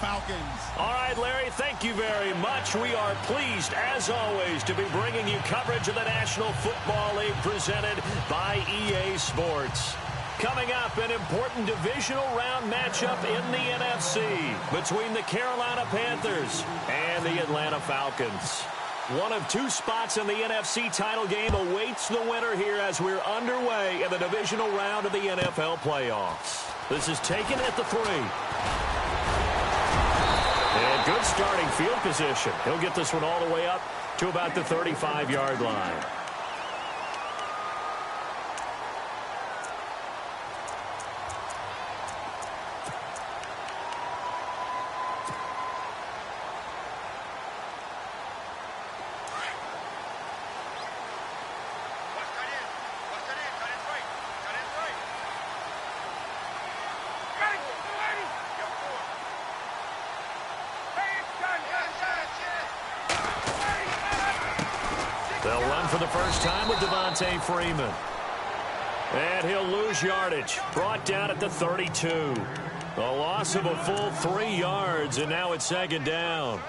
Falcons. All right, Larry, thank you very much. We are pleased, as always, to be bringing you coverage of the National Football League presented by EA Sports. Coming up, an important divisional round matchup in the NFC between the Carolina Panthers and the Atlanta Falcons. One of two spots in the NFC title game awaits the winner here as we're underway in the divisional round of the NFL playoffs. This is taken at the 3. And good starting field position. He'll get this one all the way up to about the 35-yard line. They'll run for the first time with Devontae Freeman. And he'll lose yardage. Brought down at the 32. A loss of a full 3 yards, and now it's second down.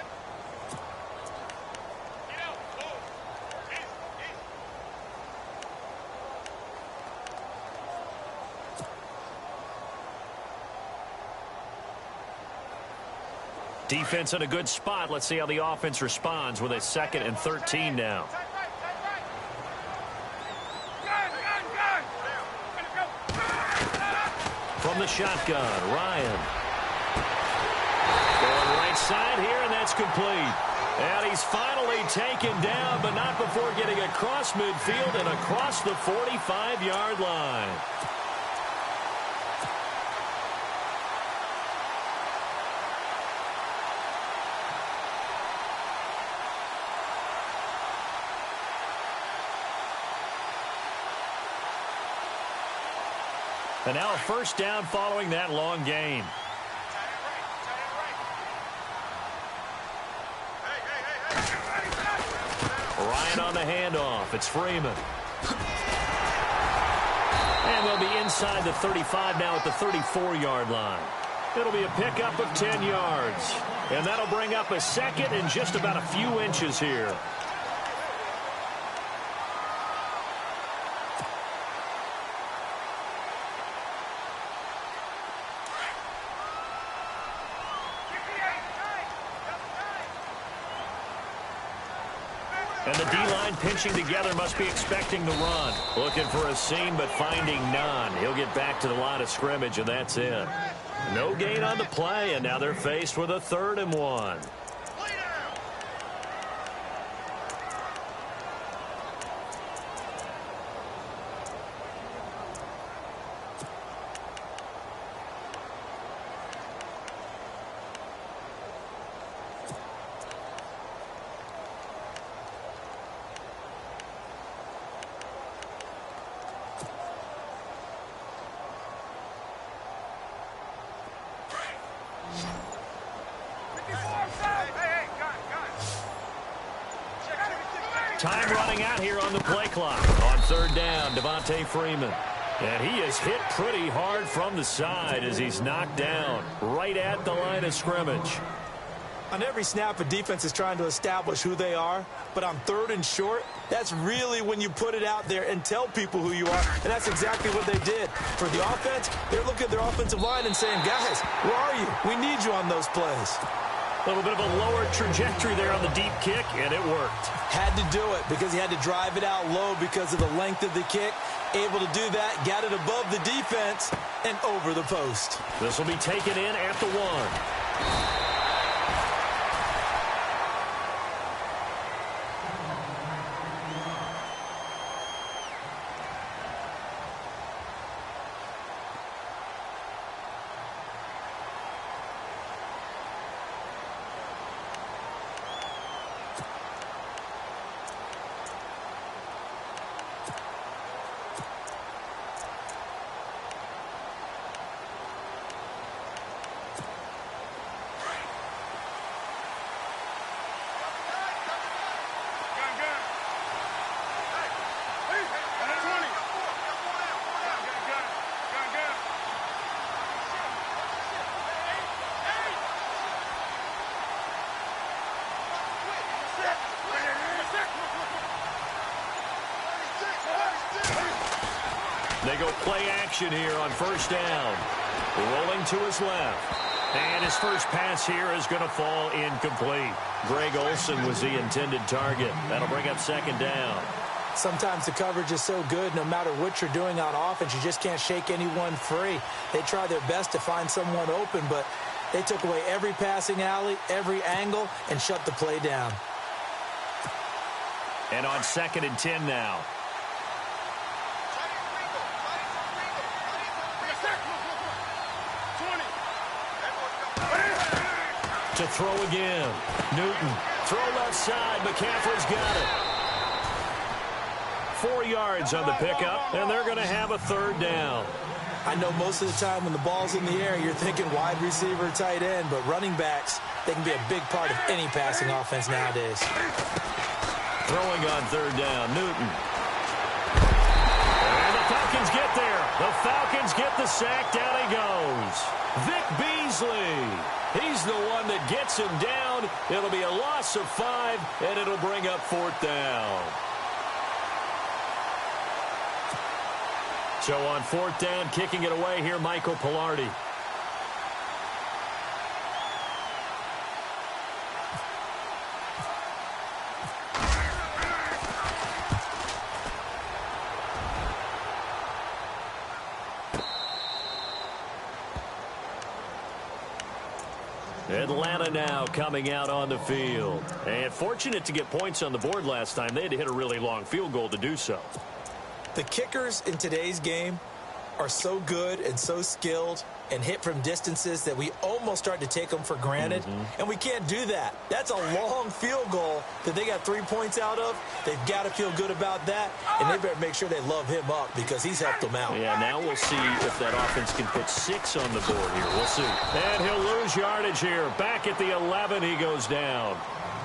Defense in a good spot. Let's see how the offense responds with a 2nd and 13 now. From the shotgun, Ryan. Going right side here, and that's complete. And he's finally taken down, but not before getting across midfield and across the 45-yard line. And now a first down following that long gain. Ryan on the handoff. It's Freeman. And they'll be inside the 35 now at the 34-yard line. It'll be a pickup of 10 yards. And that'll bring up a 2nd and just about a few inches here. And the D-line pinching together must be expecting the run. Looking for a seam, but finding none. He'll get back to the line of scrimmage, and that's it. No gain on the play, and now they're faced with a 3rd and 1. Time running out here on the play clock. On 3rd down, Devontae Freeman. And he is hit pretty hard from the side as he's knocked down right at the line of scrimmage. On every snap, a defense is trying to establish who they are. But on 3rd and short, that's really when you put it out there and tell people who you are. And that's exactly what they did. For the offense, they're looking at their offensive line and saying, guys, where are you? We need you on those plays. A little bit of a lower trajectory there on the deep kick, and it worked. Had to do it because he had to drive it out low because of the length of the kick. Able to do that, got it above the defense, and over the post. This will be taken in at the 1. They go play action here on first down. Rolling to his left. And his first pass here is going to fall incomplete. Greg Olsen was the intended target. That'll bring up second down. Sometimes the coverage is so good, no matter what you're doing on offense, you just can't shake anyone free. They try their best to find someone open, but they took away every passing alley, every angle, and shut the play down. And on 2nd and 10 now. To throw again. Newton. Throw left side. McCaffrey's got it. 4 yards on the pickup, and they're going to have a third down. I know most of the time when the ball's in the air, you're thinking wide receiver, tight end, but running backs, they can be a big part of any passing offense nowadays. Throwing on third down, Newton. And the Falcons get there. The Falcons get the sack. Down he goes. Vic Beasley. He's the one that gets him down. It'll be a loss of 5, and it'll bring up 4th down. So on 4th down, kicking it away here, Michael Pilardi. Atlanta now coming out on the field. And fortunate to get points on the board last time. They had to hit a really long field goal to do so. The kickers in today's game are so good and so skilled and hit from distances that we almost start to take them for granted. And we can't do that. That's a long field goal that they got 3 points out of. They've got to feel good about that, and they better make sure they love him up because he's helped them out. Yeah, now we'll see if that offense can put 6 on the board here. We'll see. And he'll lose yardage here. Back at the 11, he goes down.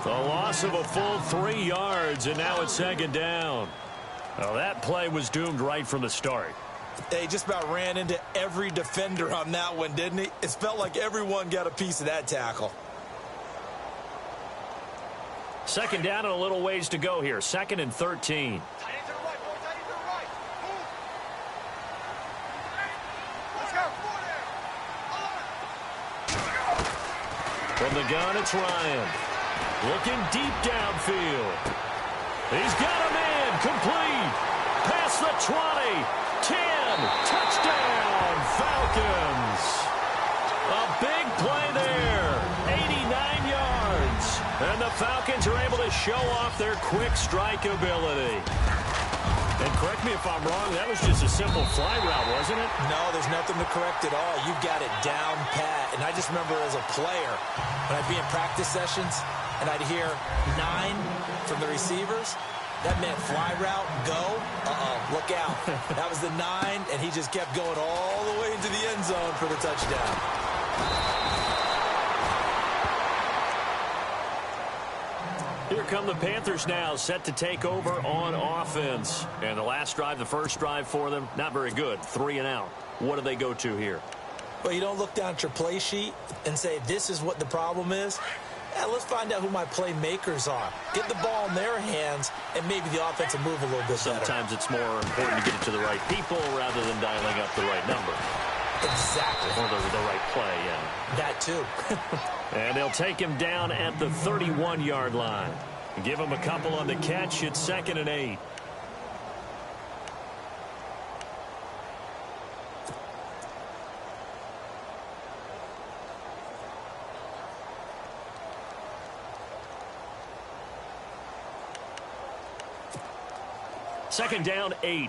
The loss of a full 3 yards, and now it's 2nd down. Well, that play was doomed right from the start. They just about ran into every defender on that one, didn't he? It felt like everyone got a piece of that tackle. 2nd down and a little ways to go here. 2nd and 13. From the gun, it's Ryan. Looking deep downfield. He's got a man. Complete. Past the 20. 10. Touchdown, Falcons. A big play there. 89 yards. And the Falcons are able to show off their quick strike ability. And correct me if I'm wrong, that was just a simple fly route, wasn't it? No, there's nothing to correct at all. You've got it down pat. And I just remember as a player, when I'd be in practice sessions, and I'd hear 9 from the receivers, that meant fly route, go, look out. That was the 9, and he just kept going all the way into the end zone for the touchdown. Here come the Panthers now, set to take over on offense. And the last drive, the first drive for them, not very good. 3 and out. What do they go to here? Well, you don't look down at your play sheet and say, this is what the problem is. Yeah, let's find out who my playmakers are. Get the ball in their hands, and maybe the offense will move a little bit better. Sometimes it's more important to get it to the right people rather than dialing up the right number. Exactly. Or the right play, yeah. That too. And they'll take him down at the 31-yard line. Give him a couple on the catch. It's 2nd and 8. Second down, 8.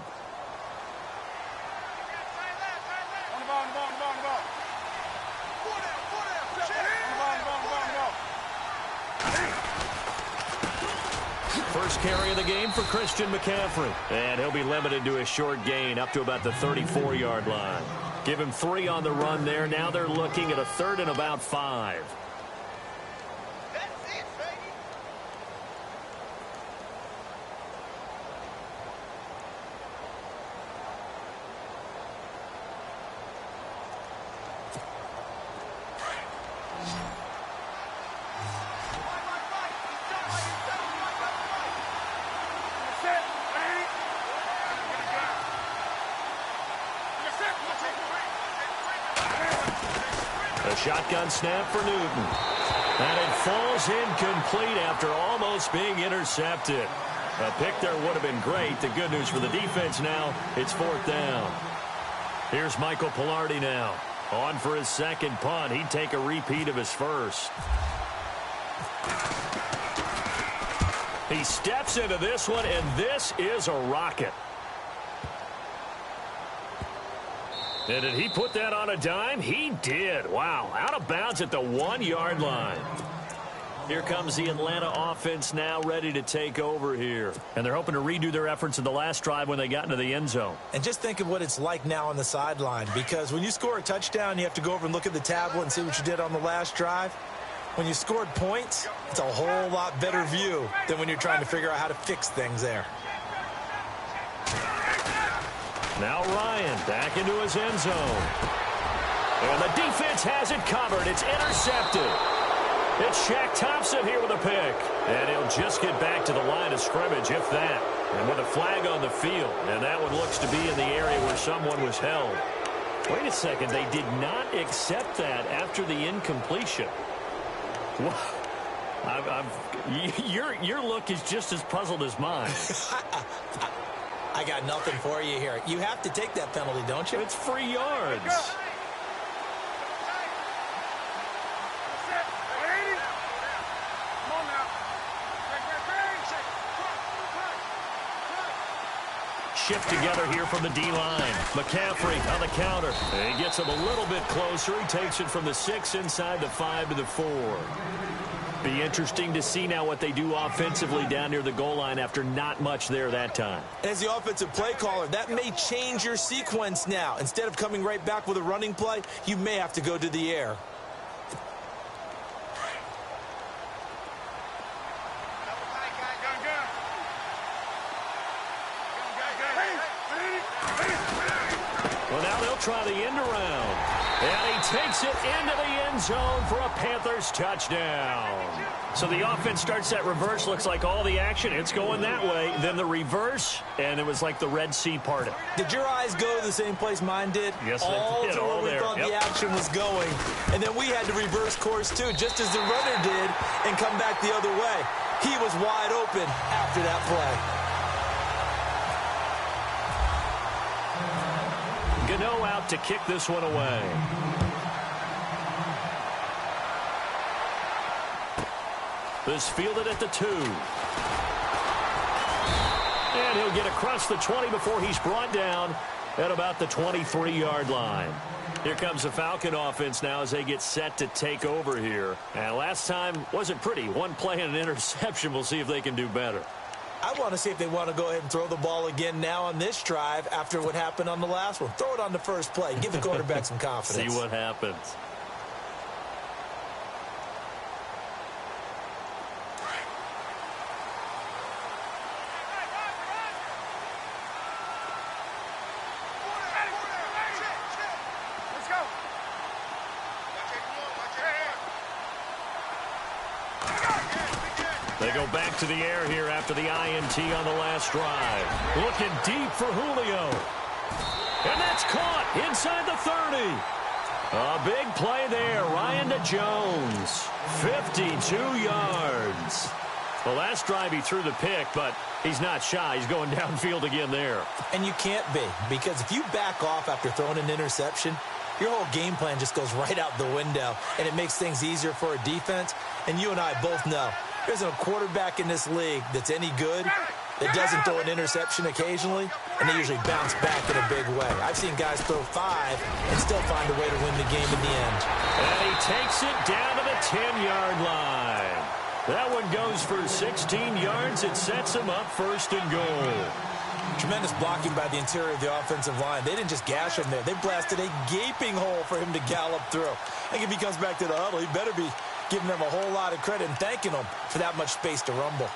First carry of the game for Christian McCaffrey. And he'll be limited to a short gain up to about the 34-yard line. Give him 3 on the run there. Now they're looking at a 3rd and about 5. shotgun snap for Newton. And it falls incomplete after almost being intercepted. A pick there would have been great. The good news for the defense now, it's 4th down. Here's Michael Pilardi now. On for his second punt. He'd take a repeat of his first. He steps into this one, and this is a rocket. And did he put that on a dime? He did. Wow. Out of bounds at the 1-yard line. Here comes the Atlanta offense now ready to take over here. And they're hoping to redo their efforts in the last drive when they got into the end zone. And just think of what it's like now on the sideline, because when you score a touchdown, you have to go over and look at the tablet and see what you did on the last drive. When you scored points, it's a whole lot better view than when you're trying to figure out how to fix things there. Now Ryan back into his end zone. And the defense has it covered. It's intercepted. It's Shaq Thompson here with a pick. And he'll just get back to the line of scrimmage, if that. And with a flag on the field. And that one looks to be in the area where someone was held. Wait a second. They did not accept that after the incompletion. Your look is just as puzzled as mine. I got nothing for you here. You have to take that penalty, don't you? It's free yards. Shift together here from the D-line. McCaffrey on the counter. And he gets him a little bit closer. He takes it from the 6 inside the 5 to the 4. Be interesting to see now what they do offensively down near the goal line after not much there that time. As the offensive play caller, that may change your sequence now. Instead of coming right back with a running play, you may have to go to the air. Well, now they'll try the end around. And he takes it into the end zone for a Panthers touchdown. So the offense starts that reverse. Looks like all the action, it's going that way. Then the reverse, and it was like the Red Sea parted. Did your eyes go to the same place mine did? Yes, all they did. to where we thought the action was going. And then we had to reverse course, too, just as the runner did, and come back the other way. He was wide open after that play. Gano out to kick this one away. This fielded at the 2. And he'll get across the 20 before he's brought down at about the 23-yard line. Here comes the Falcon offense now as they get set to take over here. And last time wasn't pretty. One play and an interception. We'll see if they can do better. I want to see if they want to go ahead and throw the ball again now on this drive after what happened on the last one. Throw it on the first play. Give the quarterback some confidence. See what happens. They go back to the air here after the INT on the last drive. Looking deep for Julio. And that's caught inside the 30. A big play there. Ryan to Jones. 52 yards. The last drive he threw the pick, but he's not shy. He's going downfield again there. And you can't be, because if you back off after throwing an interception, your whole game plan just goes right out the window, and it makes things easier for a defense. And you and I both know there isn't a quarterback in this league that's any good that doesn't throw an interception occasionally, and they usually bounce back in a big way. I've seen guys throw 5 and still find a way to win the game in the end. And he takes it down to the 10-yard line. That one goes for 16 yards. It sets him up 1st and goal. Tremendous blocking by the interior of the offensive line. They didn't just gash him there. They blasted a gaping hole for him to gallop through. I think if he comes back to the huddle, he better be giving them a whole lot of credit and thanking them for that much space to rumble.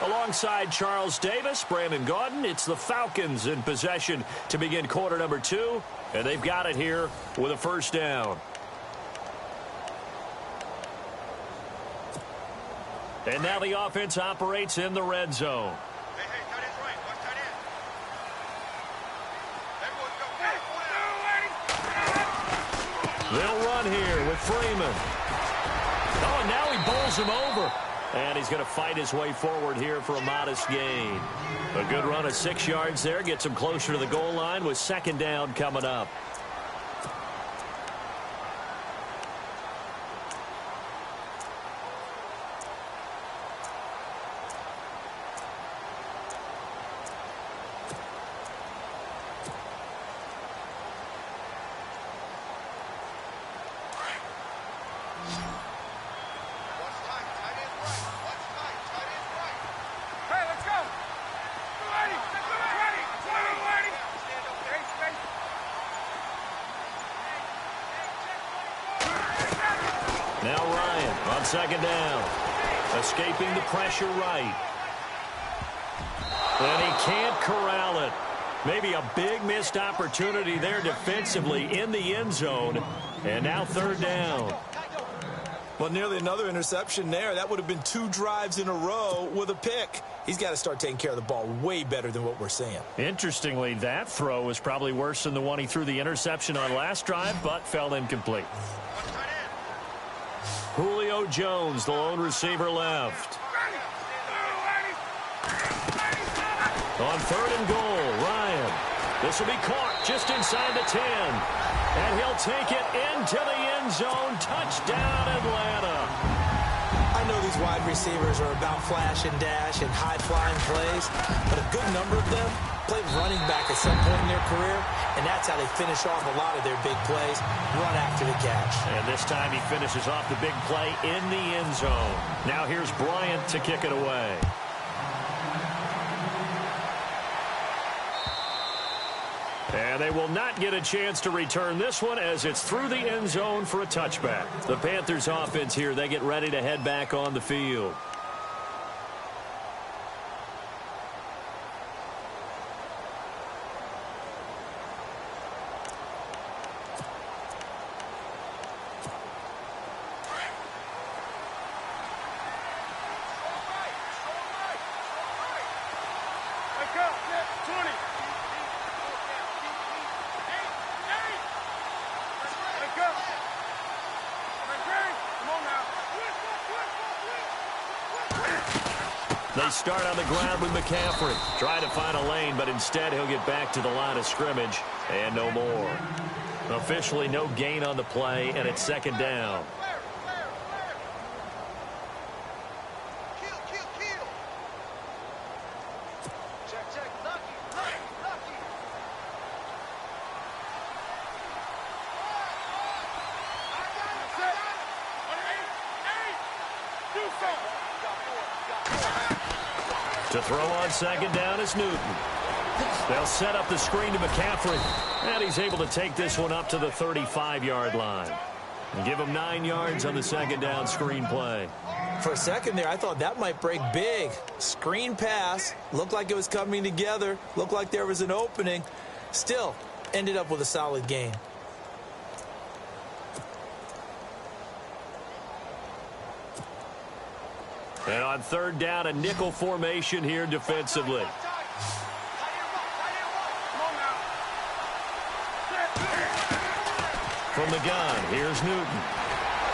Alongside Charles Davis, Brandon Gaudin, it's the Falcons in possession to begin quarter number 2. And they've got it here with a 1st down. And now the offense operates in the red zone. Hey, tight end's right. Watch tight end. They'll run here with Freeman. Oh, and now he bowls him over. And he's going to fight his way forward here for a modest gain. A good run of 6 yards there. Gets him closer to the goal line with second down coming up. Now Ryan on second down. Escaping the pressure right. And he can't corral it. Maybe a big missed opportunity there defensively in the end zone. And now third down. Well, nearly another interception there. That would have been 2 drives in a row with a pick. He's got to start taking care of the ball way better than what we're seeing. Interestingly, that throw was probably worse than the one he threw the interception on last drive, but fell incomplete. Julio Jones, the lone receiver left. On third and goal, Ryan. This will be caught just inside the 10. And he'll take it into the end zone. Touchdown, Atlanta. I know these wide receivers are about flash and dash and high-flying plays, but a good number of them played running back at some point in their career, and that's how they finish off a lot of their big plays, run after the catch. And this time he finishes off the big play in the end zone. Now here's Bryant to kick it away. And they will not get a chance to return this one as it's through the end zone for a touchback. The Panthers offense here, they get ready to head back on the field. They start on the ground with McCaffrey. Trying to find a lane, but instead he'll get back to the line of scrimmage and no more. Officially no gain on the play, and it's second down. To throw on second down is Newton. They'll set up the screen to McCaffrey. And he's able to take this one up to the 35-yard line. And give him 9 yards on the second down screen play. For a second there, I thought that might break big. Screen pass. Looked like it was coming together. Looked like there was an opening. Still, ended up with a solid gain. And on third down, a nickel formation here defensively. From the gun, here's Newton.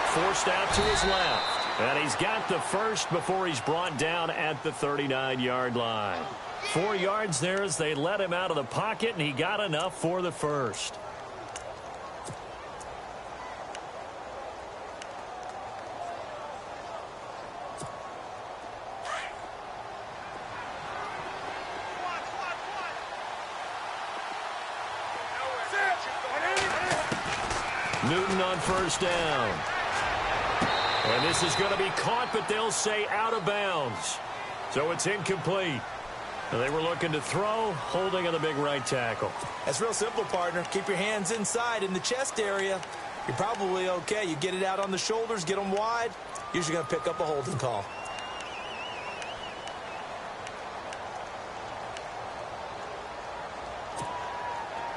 Forced out to his left. And he's got the first before he's brought down at the 39-yard line. 4 yards there as they let him out of the pocket, and he got enough for the first. Newton on first down. And this is going to be caught, but they'll say out of bounds. So it's incomplete. And they were looking to throw, holding on the big right tackle. That's real simple, partner. Keep your hands inside in the chest area. You're probably okay. You get it out on the shoulders, get them wide. Usually going to pick up a holding call.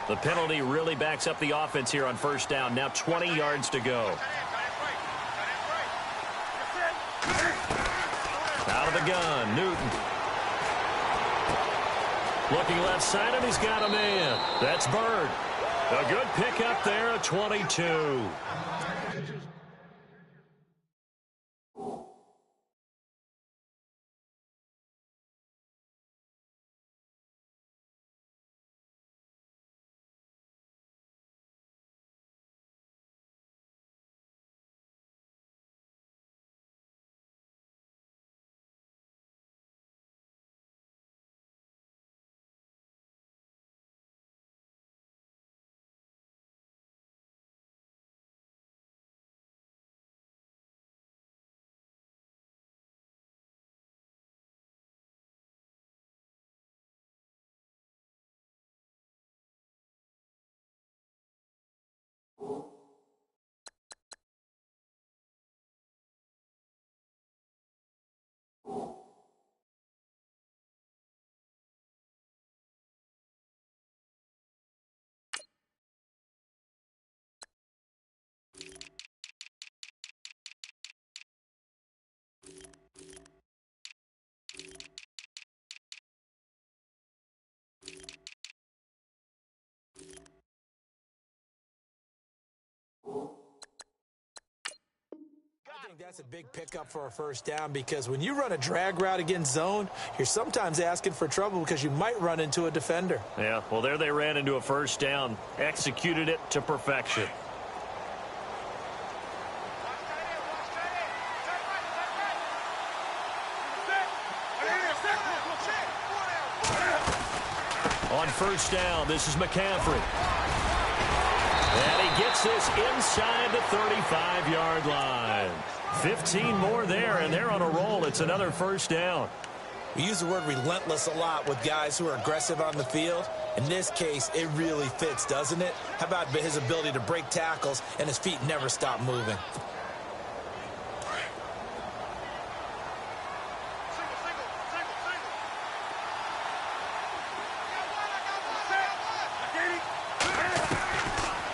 The penalty really backs up the offense here on first down. Now 20 yards to go. Out of the gun, Newton. Looking left side, and he's got a man. That's Bird. A good pickup there, a 22. I think that's a big pickup for a first down because when you run a drag route against zone, you're sometimes asking for trouble because you might run into a defender. Yeah, well, there they ran into a first down, executed it to perfection. On first down, this is McCaffrey. And he gets this inside the 35-yard line. 15 more there, and they're on a roll. It's another first down. We use the word relentless a lot with guys who are aggressive on the field. In this case, it really fits, doesn't it? How about his ability to break tackles and his feet never stop moving?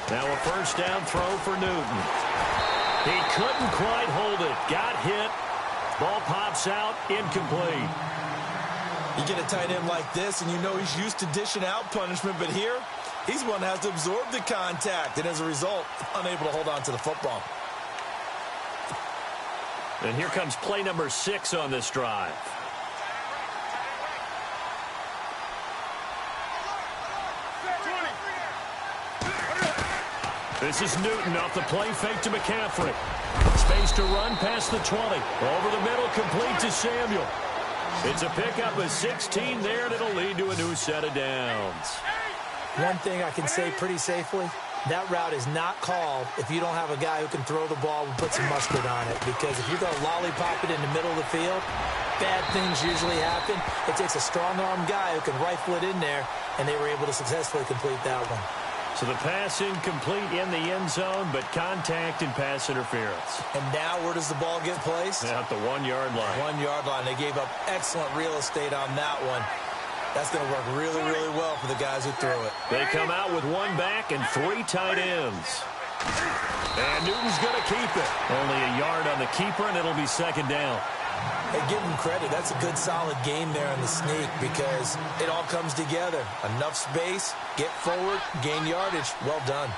Now a first down throw for Newton. He couldn't quite hold it. Got hit. Ball pops out. Incomplete. You get a tight end like this, and you know he's used to dishing out punishment, but here, he's one that has to absorb the contact, and as a result, unable to hold on to the football. And here comes play number 6 on this drive. This is Newton off the play fake to McCaffrey. Space to run past the 20. Over the middle, complete to Samuel. It's a pickup of 16 there, and it'll lead to a new set of downs. One thing I can say pretty safely, that route is not called if you don't have a guy who can throw the ball and put some mustard on it. Because if you're going to lollipop it in the middle of the field, bad things usually happen. It takes a strong-arm guy who can rifle it in there, and they were able to successfully complete that one. So the pass incomplete in the end zone, but contact and pass interference. And now where does the ball get placed? At the 1-yard line. 1-yard line. They gave up excellent real estate on that one. That's going to work really, really well for the guys who threw it. They come out with 1 back and 3 tight ends. And Newton's going to keep it. Only a yard on the keeper, and it'll be second down. Hey, give him credit. That's a good, solid game there in the sneak because it all comes together. Enough space, get forward, gain yardage. Well done.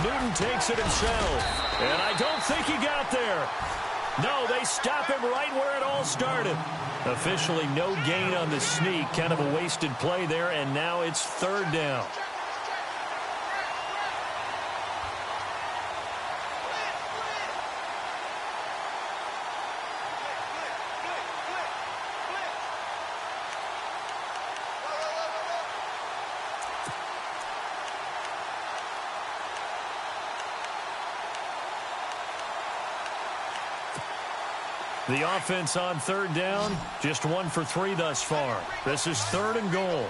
Newton takes it himself, and I don't think he got there. No, they stop him right where it all started. Officially no gain on the sneak, kind of a wasted play there, and now it's third down. The offense on third down, just 1 for 3 thus far. This is 3rd and goal.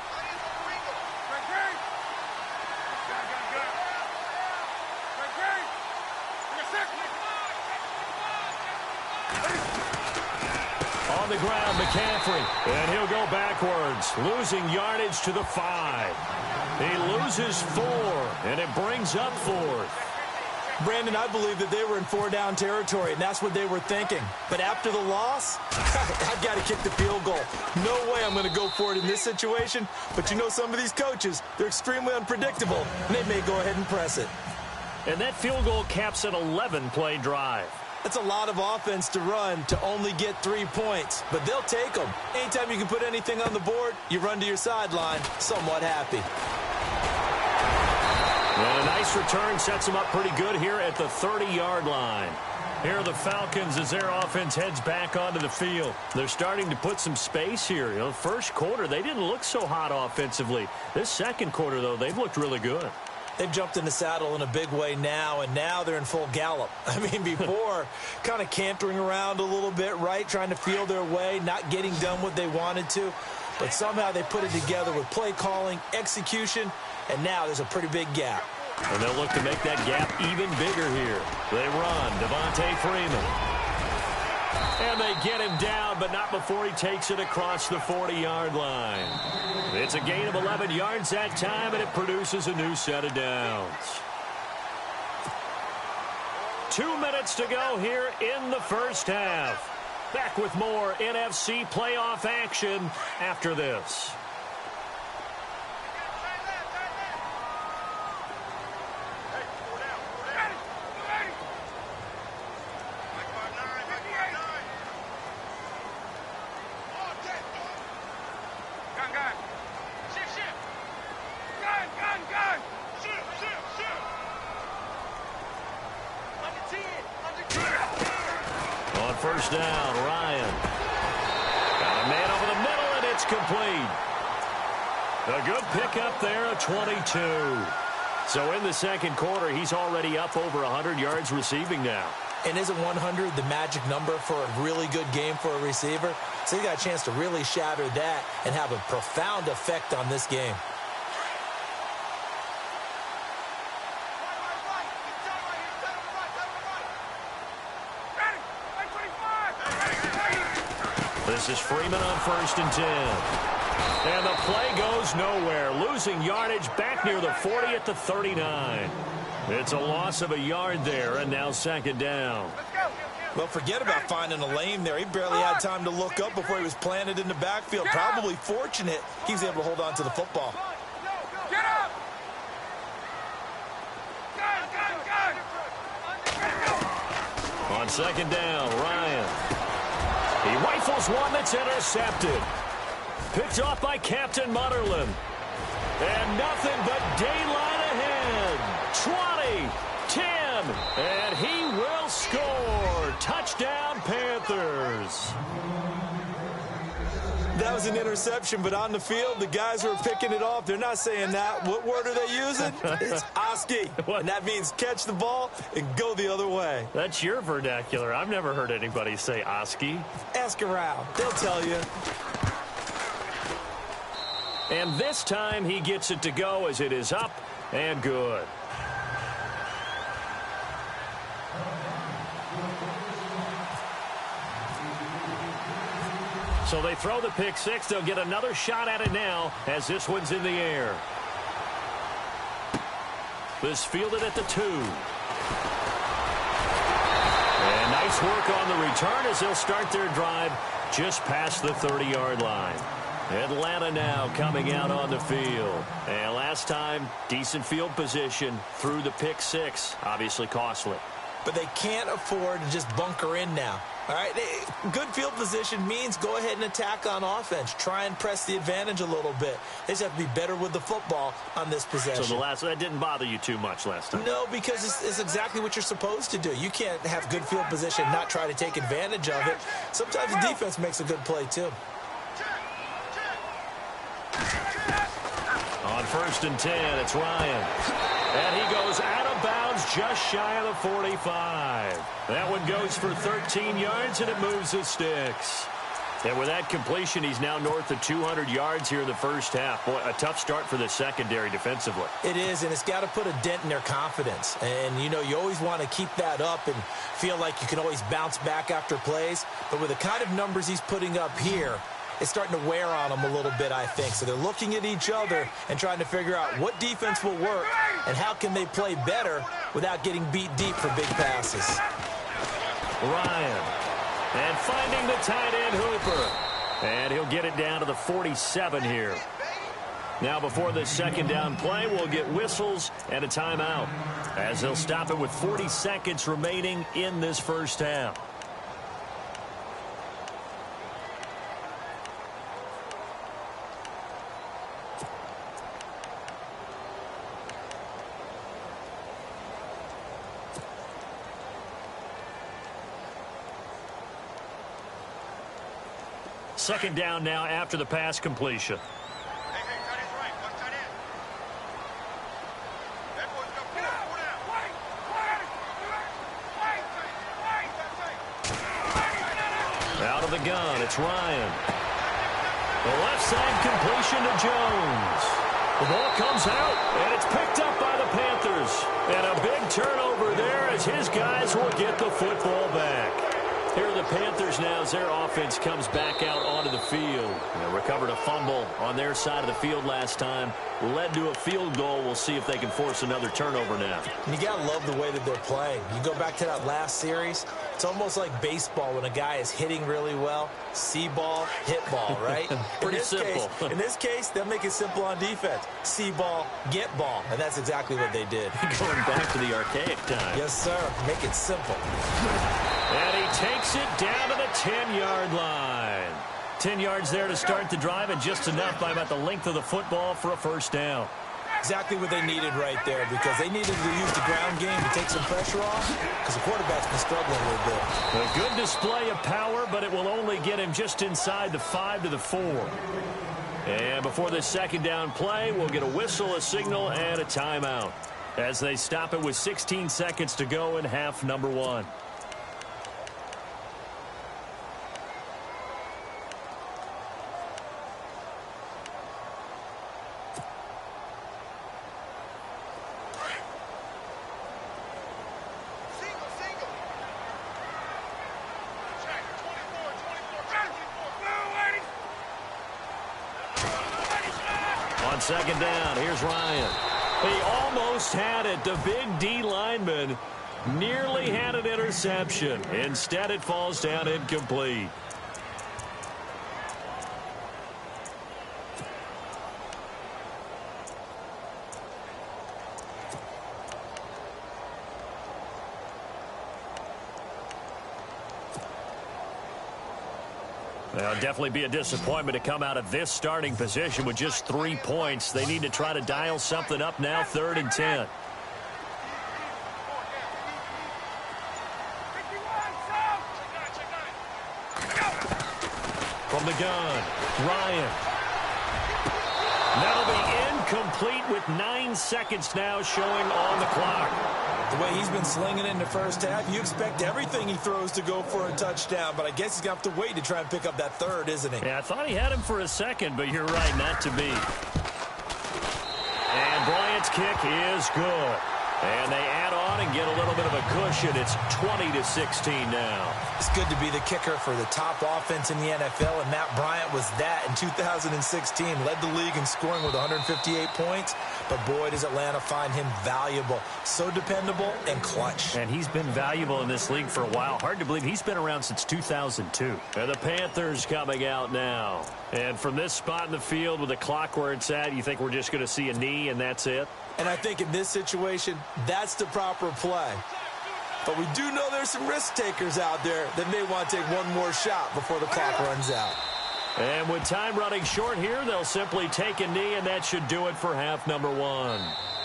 McCaffrey, and he'll go backwards, losing yardage to the 5. He loses 4, and it brings up 4th. Brandon, I believe that they were in 4-down territory, and that's what they were thinking. But after the loss, I've got to kick the field goal. No way I'm going to go for it in this situation. But you know some of these coaches, they're extremely unpredictable, and they may go ahead and press it. And that field goal caps an 11-play drive. That's a lot of offense to run to only get 3 points, but they'll take them. Anytime you can put anything on the board, you run to your sideline, somewhat happy. And a nice return sets them up pretty good here at the 30-yard line. Here are the Falcons as their offense heads back onto the field. They're starting to put some space here. You know, first quarter, they didn't look so hot offensively. This second quarter, though, they've looked really good. They've jumped in the saddle in a big way now, and now they're in full gallop. I mean, before, kind of cantering around a little bit, right, trying to feel their way, not getting done what they wanted to. But somehow they put it together with play calling, execution, and now there's a pretty big gap. And they'll look to make that gap even bigger here. They run, Devontae Freeman. And they get him down, but not before he takes it across the 40-yard line. It's a gain of 11 yards that time, and it produces a new set of downs. 2 minutes to go here in the first half. Back with more NFC playoff action after this. First down, Ryan. Got a man over the middle, and it's complete. A good pickup there, a 22. So in the second quarter, he's already up over 100 yards receiving now. And isn't 100 the magic number for a really good game for a receiver? So he got a chance to really shatter that and have a profound effect on this game. This is Freeman on 1st and 10. And the play goes nowhere. Losing yardage back near the 40 at the 39. It's a loss of a yard there, and now second down. Well, forget about finding a lane there. He barely had time to look up before he was planted in the backfield. Probably fortunate he was able to hold on to the football. Get up! On second down, Ryan. He rifles one that's intercepted. Picked off by Captain Mutterland. And nothing but daylight ahead. 20, 10, and he will score. Touchdown, Panthers. That was an interception, but on the field, the guys who are picking it off, they're not saying that. What word are they using? It's Oski. And that means catch the ball and go the other way. That's your vernacular. I've never heard anybody say Oski. Ask around. They'll tell you. And this time he gets it to go as it is up and good. So they throw the pick six. They'll get another shot at it now as this one's in the air. This fielded at the 2. And nice work on the return as they'll start their drive just past the 30-yard line. Atlanta now coming out on the field. And last time, decent field position through the pick six. Obviously costly. But they can't afford to just bunker in now. All right, good field position means go ahead and attack on offense. Try and press the advantage a little bit. They just have to be better with the football on this possession. So that didn't bother you too much last time? No, because it's exactly what you're supposed to do. You can't have good field position and not try to take advantage of it. Sometimes the defense makes a good play, too. On 1st and 10, it's Ryan. And he goes out of bounds just shy of the 45. That one goes for 13 yards, and it moves the sticks. And with that completion, he's now north of 200 yards here in the first half. Boy, a tough start for the secondary defensively. It is, and it's got to put a dent in their confidence. And, you know, you always want to keep that up and feel like you can always bounce back after plays. But with the kind of numbers he's putting up here, it's starting to wear on them a little bit, I think. So they're looking at each other and trying to figure out what defense will work and how can they play better without getting beat deep for big passes. Ryan. And finding the tight end, Hooper. And he'll get it down to the 47 here. Now before the second down play, we'll get whistles and a timeout, as they'll stop it with 40 seconds remaining in this first half. Second down now after the pass completion. Out of the gun, it's Ryan. The left side completion to Jones. The ball comes out, and it's picked up by the Panthers. And a big turnover there as his guys will get the football back. Here are the Panthers now as their offense comes back out onto the field. They recovered a fumble on their side of the field last time. Led to a field goal. We'll see if they can force another turnover now. And you got to love the way that they're playing. You go back to that last series, it's almost like baseball when a guy is hitting really well. See ball, hit ball, right? Pretty simple. In this case, they'll make it simple on defense. See ball, get ball. And that's exactly what they did. Going back to the archaic time. Yes, sir. Make it simple. And he takes it down to the 10-yard line. 10 yards there to start the drive, and just enough by about the length of the football for a first down. Exactly what they needed right there, because they needed to use the ground game to take some pressure off, because the quarterback's been struggling a little bit. A good display of power, but it will only get him just inside the 5 to the 4. And before this second down play, we'll get a whistle, a signal, and a timeout, as they stop it with 16 seconds to go in half number 1. Second down, here's Ryan. He almost had it. The big D lineman nearly had an interception. Instead, it falls down incomplete. Well, definitely be a disappointment to come out of this starting position with just 3 points. They need to try to dial something up now, 3rd and 10. From the gun, Ryan. That'll be incomplete with 9 seconds now showing on the clock. The way he's been slinging it in the first half, you expect everything he throws to go for a touchdown, but I guess he's got to wait to try and pick up that third, isn't he? Yeah, I thought he had him for a second, but you're right, not to be. And Bryant's kick is good. And they add on and get a little bit of a cushion. It's 20-16 now. It's good to be the kicker for the top offense in the NFL, and Matt Bryant was that in 2016. Led the league in scoring with 158 points, but boy, does Atlanta find him valuable. So dependable and clutch. And he's been valuable in this league for a while. Hard to believe he's been around since 2002. And the Panthers coming out now. And from this spot in the field with the clock where it's at, you think we're just going to see a knee and that's it? And I think in this situation, that's the proper play. But we do know there's some risk takers out there that may want to take one more shot before the clock runs out. And with time running short here, they'll simply take a knee, and that should do it for half number 1.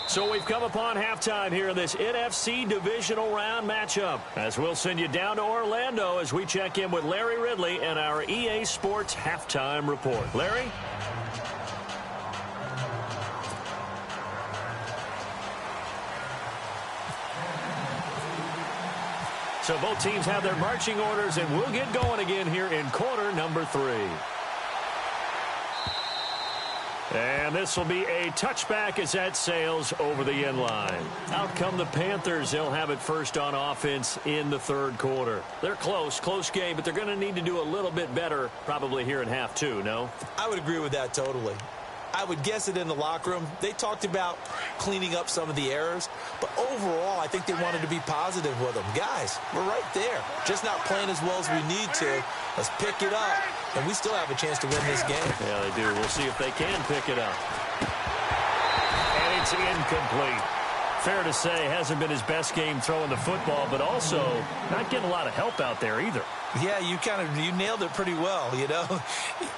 So we've come upon halftime here in this NFC divisional round matchup, as we'll send you down to Orlando as we check in with Larry Ridley and our EA Sports halftime report. Larry? So both teams have their marching orders, and we'll get going again here in quarter number 3. And this will be a touchback as that sails over the end line. Out come the Panthers. They'll have it first on offense in the third quarter. They're close game, but they're going to need to do a little bit better probably here in half 2, no? I would agree with that totally. I would guess it in the locker room. They talked about cleaning up some of the errors, but overall, I think they wanted to be positive with them. Guys, we're right there. Just not playing as well as we need to. Let's pick it up, and we still have a chance to win this game. Yeah, they do. We'll see if they can pick it up. And it's incomplete. Fair to say, hasn't been his best game throwing the football, but also not getting a lot of help out there either. Yeah, you nailed it pretty well, you know.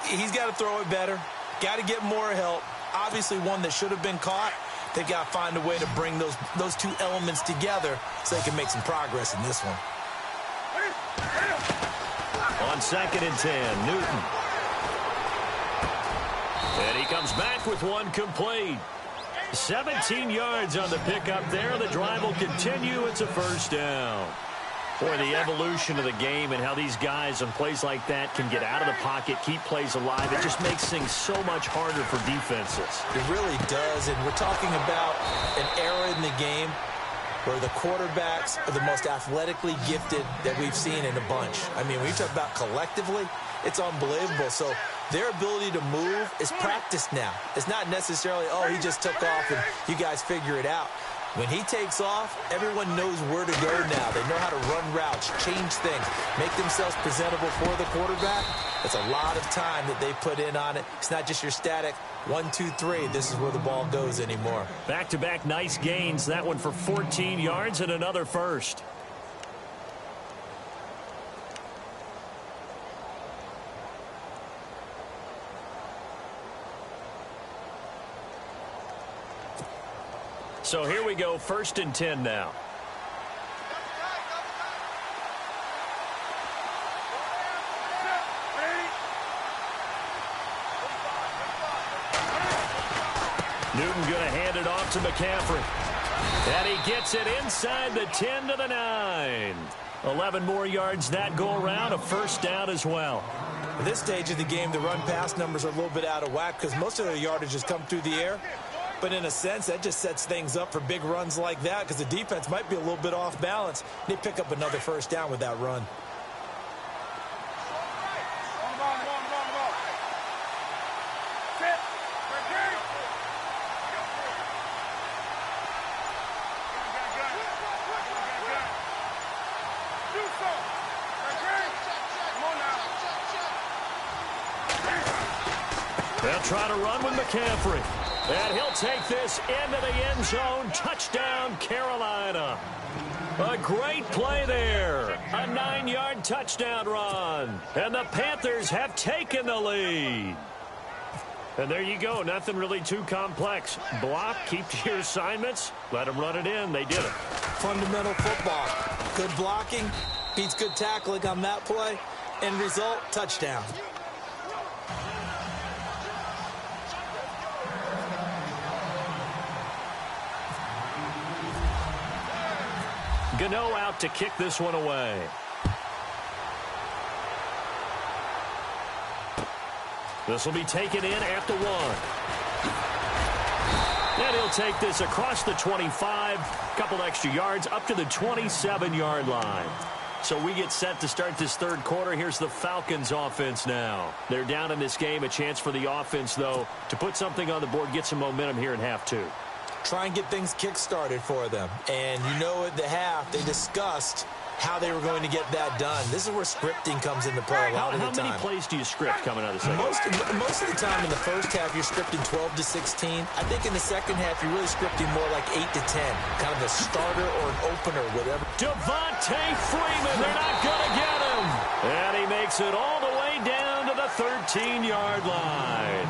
He's got to throw it better. Got to get more help. Obviously, one that should have been caught. They got to find a way to bring those two elements together so they can make some progress in this one. On 2nd and 10, Newton. And he comes back with one complete. 17 yards on the pickup there. The drive will continue. It's a first down. Boy, the evolution of the game and how these guys on plays like that can get out of the pocket, keep plays alive, it just makes things so much harder for defenses. It really does, and we're talking about an era in the game where the quarterbacks are the most athletically gifted that we've seen in a bunch. I mean, when you talk about collectively, it's unbelievable. So their ability to move is practiced now. It's not necessarily, oh, he just took off and you guys figure it out. When he takes off, everyone knows where to go now. They know how to run routes, change things, make themselves presentable for the quarterback. It's a lot of time that they put in on it. It's not just your static 1, 2, 3. This is where the ball goes anymore. Back-to-back nice gains. That one for 14 yards and another first. So here we go, 1st and 10 now. Newton going to hand it off to McCaffrey. And he gets it inside the 10 to the 9. 11 more yards that go around, a first down as well. At this stage of the game, the run-pass numbers are a little bit out of whack because most of their yardage has come through the air. But in a sense, that just sets things up for big runs like that because the defense might be a little bit off balance. They pick up another first down with that run. They'll try to run with McCaffrey. And he'll take this into the end zone. Touchdown, Carolina. A great play there. A 9-yard touchdown run. And the Panthers have taken the lead. And there you go. Nothing really too complex. Block, keep to your assignments, let them run it in. They did it. Fundamental football. Good blocking beats good tackling on that play. End result, touchdown. Gano out to kick this one away. This will be taken in at the 1. And he'll take this across the 25, couple extra yards, up to the 27-yard line. So we get set to start this third quarter. Here's the Falcons offense now. They're down in this game. A chance for the offense, though, to put something on the board, get some momentum here in half 2. Try and get things kick-started for them. And you know at the half, they discussed how they were going to get that done. This is where scripting comes into play a lot of the time. How many plays do you script coming out of the second? Most of the time in the first half, you're scripting 12 to 16. I think in the second half, you're really scripting more like 8 to 10. Kind of a starter or an opener, whatever. Devontae Freeman, they're not going to get him. And he makes it all the way down to the 13-yard line.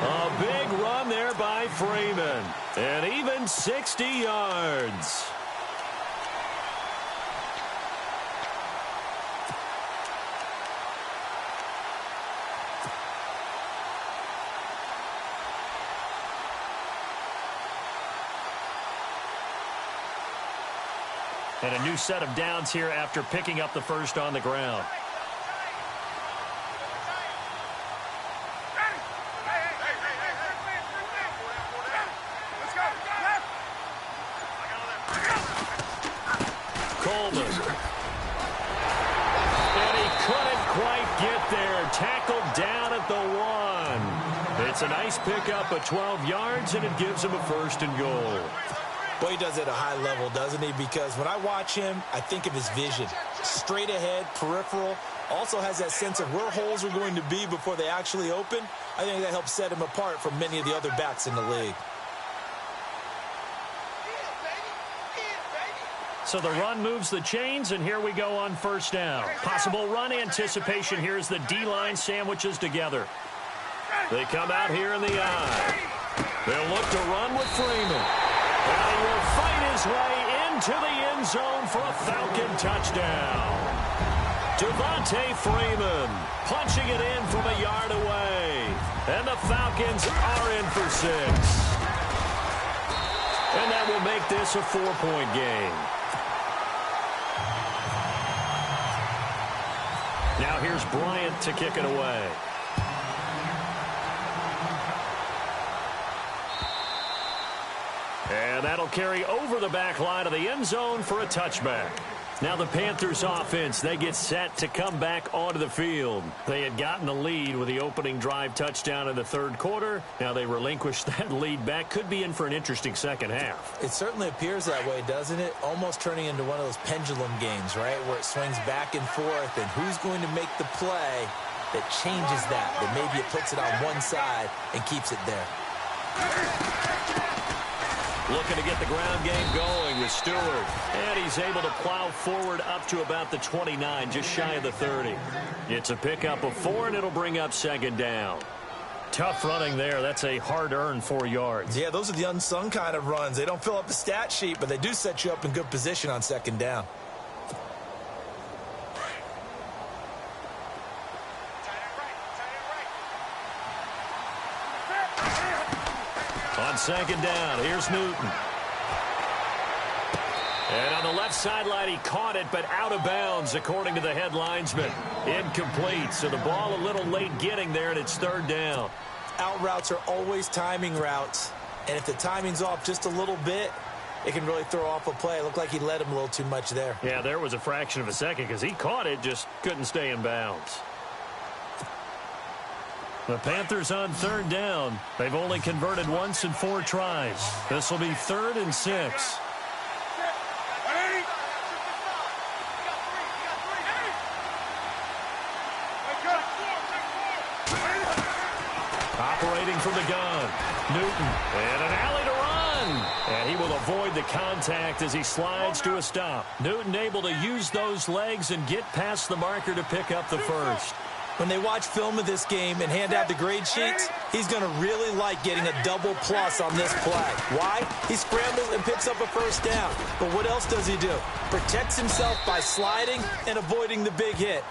A big run there by Freeman. And even 60 yards. And a new set of downs here after picking up the first on the ground. Coleman. And he couldn't quite get there. Tackled down at the 1. It's a nice pickup of 12 yards, and it gives him a 1st and goal. Well, he does it at a high level, doesn't he? Because when I watch him, I think of his vision. Straight ahead, peripheral. Also has that sense of where holes are going to be before they actually open. I think that helps set him apart from many of the other backs in the league. So the run moves the chains, and here we go on 1st down. Possible run anticipation here as the D-line sandwiches together. They come out here in the eye. They'll look to run with Freeman. And he will fight his way into the end zone for a Falcon touchdown. Devontae Freeman punching it in from a yard away. And the Falcons are in for 6. And that will make this a 4-point game. Now here's Bryant to kick it away. And that'll carry over the back line of the end zone for a touchback. Now the Panthers offense, they get set to come back onto the field. They had gotten the lead with the opening drive touchdown in the 3rd quarter. Now they relinquish that lead back. Could be in for an interesting second half. It certainly appears that way, doesn't it? Almost turning into one of those pendulum games, right? Where it swings back and forth, and who's going to make the play that changes that maybe it puts it on one side and keeps it there. Looking to get the ground game going with Stewart. And he's able to plow forward up to about the 29, just shy of the 30. It's a pickup of 4, and it'll bring up 2nd down. Tough running there. That's a hard-earned 4 yards. Yeah, those are the unsung kind of runs. They don't fill up the stat sheet, but they do set you up in good position on 2nd down. On 2nd down, here's Newton. And on the left sideline, he caught it, but out of bounds, according to the head linesman. Incomplete, so the ball a little late getting there, and it's 3rd down. Out routes are always timing routes, and if the timing's off just a little bit, it can really throw off a play. It looked like he led him a little too much there. Yeah, there was a fraction of a second because he caught it, just couldn't stay in bounds. The Panthers on 3rd down. They've only converted once in 4 tries. This will be 3rd and 6. Operating from the gun. Newton. And an alley to run. And he will avoid the contact as he slides to a stop. Newton able to use those legs and get past the marker to pick up the 1st. When they watch film of this game and hand out the grade sheets, he's going to really like getting a double plus on this play. Why? He scrambles and picks up a 1st down. But what else does he do? Protects himself by sliding and avoiding the big hit.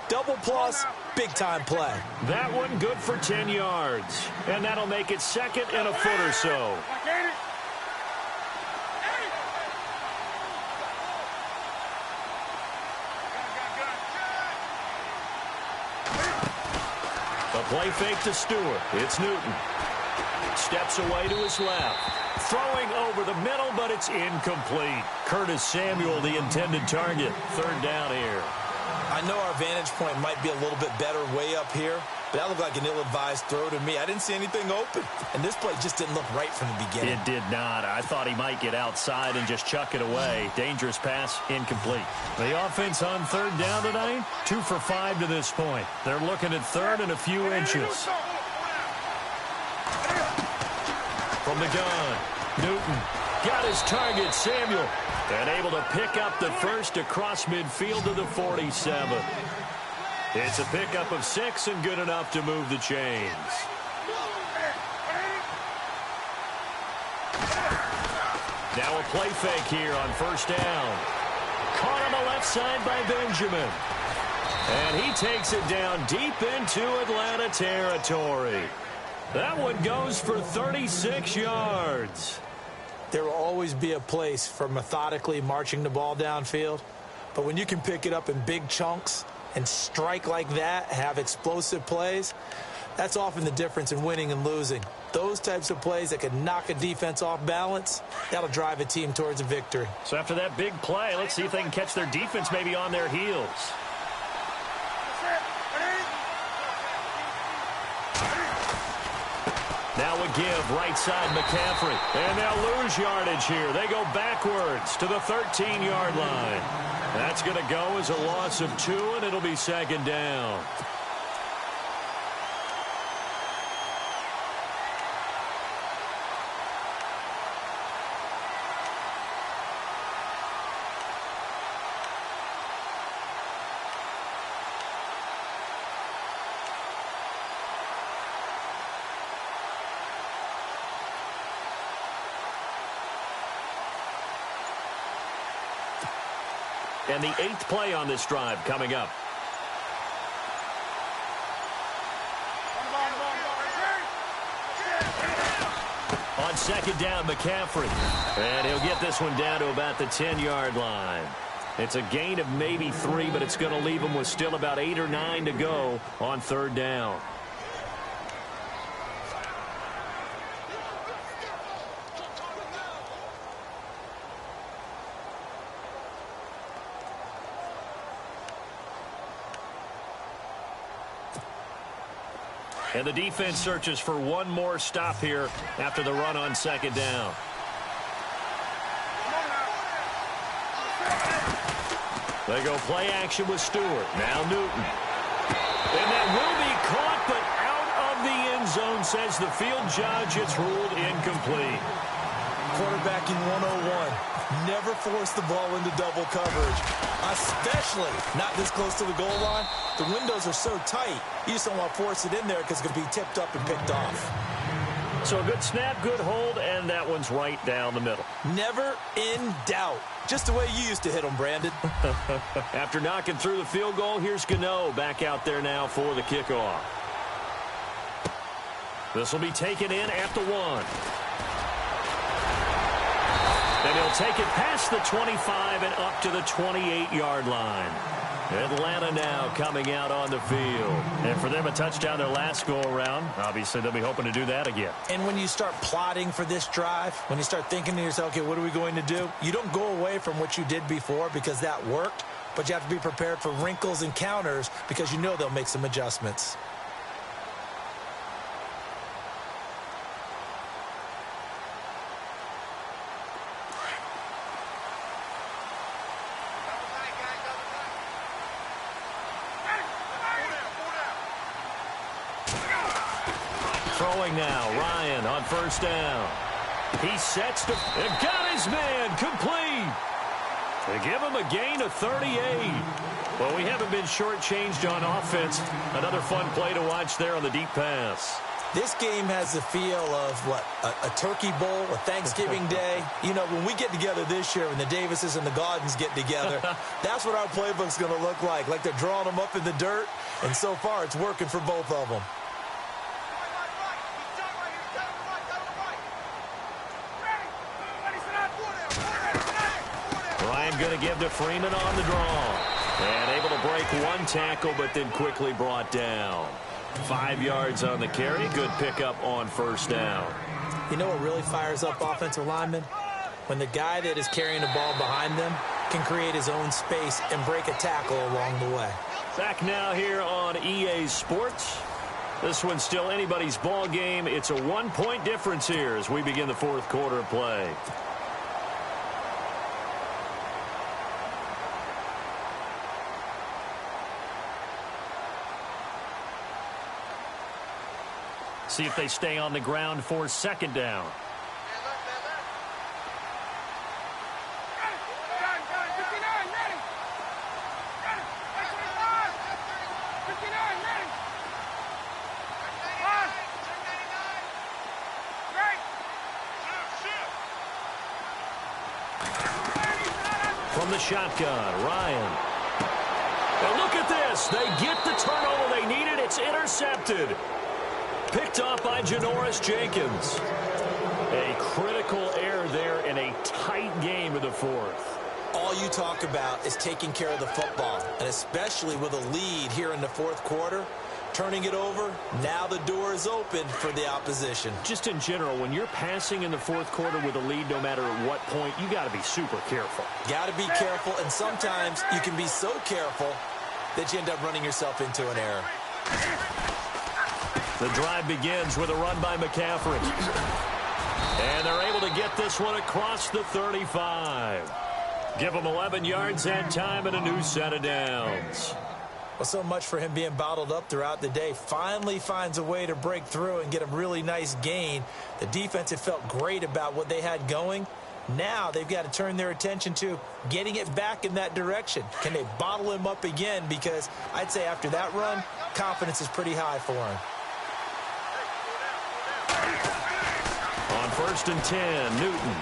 Double plus, big-time play. That one good for 10 yards. And that'll make it 2nd and a foot or so. A play fake to Stewart. It's Newton. Steps away to his left. Throwing over the middle, but it's incomplete. Curtis Samuel, the intended target. 3rd down here. I know our vantage point might be a little bit better way up here, but that looked like an ill-advised throw to me. I didn't see anything open, and this play just didn't look right from the beginning. It did not. I thought he might get outside and just chuck it away. Dangerous pass, incomplete. The offense on 3rd down tonight, 2 for 5 to this point. They're looking at 3rd and a few inches. From the gun, Newton got his target, Samuel, and able to pick up the 1st across midfield to the 47. It's a pickup of 6 and good enough to move the chains. Now a play fake here on 1st down. Caught on the left side by Benjamin. And he takes it down deep into Atlanta territory. That one goes for 36 yards. There will always be a place for methodically marching the ball downfield. But when you can pick it up in big chunks and strike like that, have explosive plays, that's often the difference in winning and losing. Those types of plays that can knock a defense off balance, that'll drive a team towards a victory. So after that big play, let's see if they can catch their defense maybe on their heels. Now a give, right side McCaffrey. And they'll lose yardage here. They go backwards to the 13-yard line. That's going to go as a loss of 2, and it'll be second down. And the 8th play on this drive coming up. On second down, McCaffrey. And he'll get this one down to about the 10-yard line. It's a gain of maybe 3, but it's going to leave him with still about 8 or 9 to go on third down. And the defense searches for one more stop here after the run on second down. They go play action with Stewart. Now Newton. And that will be caught, but out of the end zone, says the field judge. It's ruled incomplete. Quarterbacking 101. Never force the ball into double coverage, especially not this close to the goal line. The windows are so tight, you just don't want to force it in there because it could be tipped up and picked off. So a good snap, good hold, and that one's right down the middle. Never in doubt. Just the way you used to hit them, Brandon. After knocking through the field goal, here's Gano back out there now for the kickoff. This will be taken in at the 1. And he'll take it past the 25 and up to the 28-yard line. Atlanta now coming out on the field. And for them, a touchdown their last go-around. Obviously, they'll be hoping to do that again. And when you start plotting for this drive, when you start thinking to yourself, okay, what are we going to do? You don't go away from what you did before because that worked, but you have to be prepared for wrinkles and counters because you know they'll make some adjustments. Throwing now, Ryan on first down. He sets to and got his man complete. They give him a gain of 38. Well, we haven't been shortchanged on offense. Another fun play to watch there on the deep pass. This game has the feel of, what, a turkey bowl, a Thanksgiving day. You know, when we get together this year, when the Davises and the Gaudens get together, that's what our playbook's going to look like. Like they're drawing them up in the dirt, and so far it's working for both of them. Going to give to Freeman on the draw. And able to break one tackle, but then quickly brought down. 5 yards on the carry. Good pickup on first down. You know what really fires up offensive linemen? When the guy that is carrying the ball behind them can create his own space and break a tackle along the way. Back now here on EA Sports. This one's still anybody's ball game. It's a 1-point difference here as we begin the fourth quarter of play. See if they stay on the ground for second down. From the shotgun, Ryan. Now look at this. They get the turnover they needed. It's intercepted. Picked off by Janoris Jenkins. A critical error there in a tight game of the fourth. All you talk about is taking care of the football, and especially with a lead here in the fourth quarter, turning it over, now the door is open for the opposition. Just in general, when you're passing in the fourth quarter with a lead, no matter at what point, you got to be super careful. Got to be careful, and sometimes you can be so careful that you end up running yourself into an error. The drive begins with a run by McCaffrey. And they're able to get this one across the 35. Give him 11 yards that time and a new set of downs. Well, so much for him being bottled up throughout the day. Finally finds a way to break through and get a really nice gain. The defense had felt great about what they had going. Now they've got to turn their attention to getting it back in that direction. Can they bottle him up again? Because I'd say after that run, confidence is pretty high for him. On 1st and 10, Newton.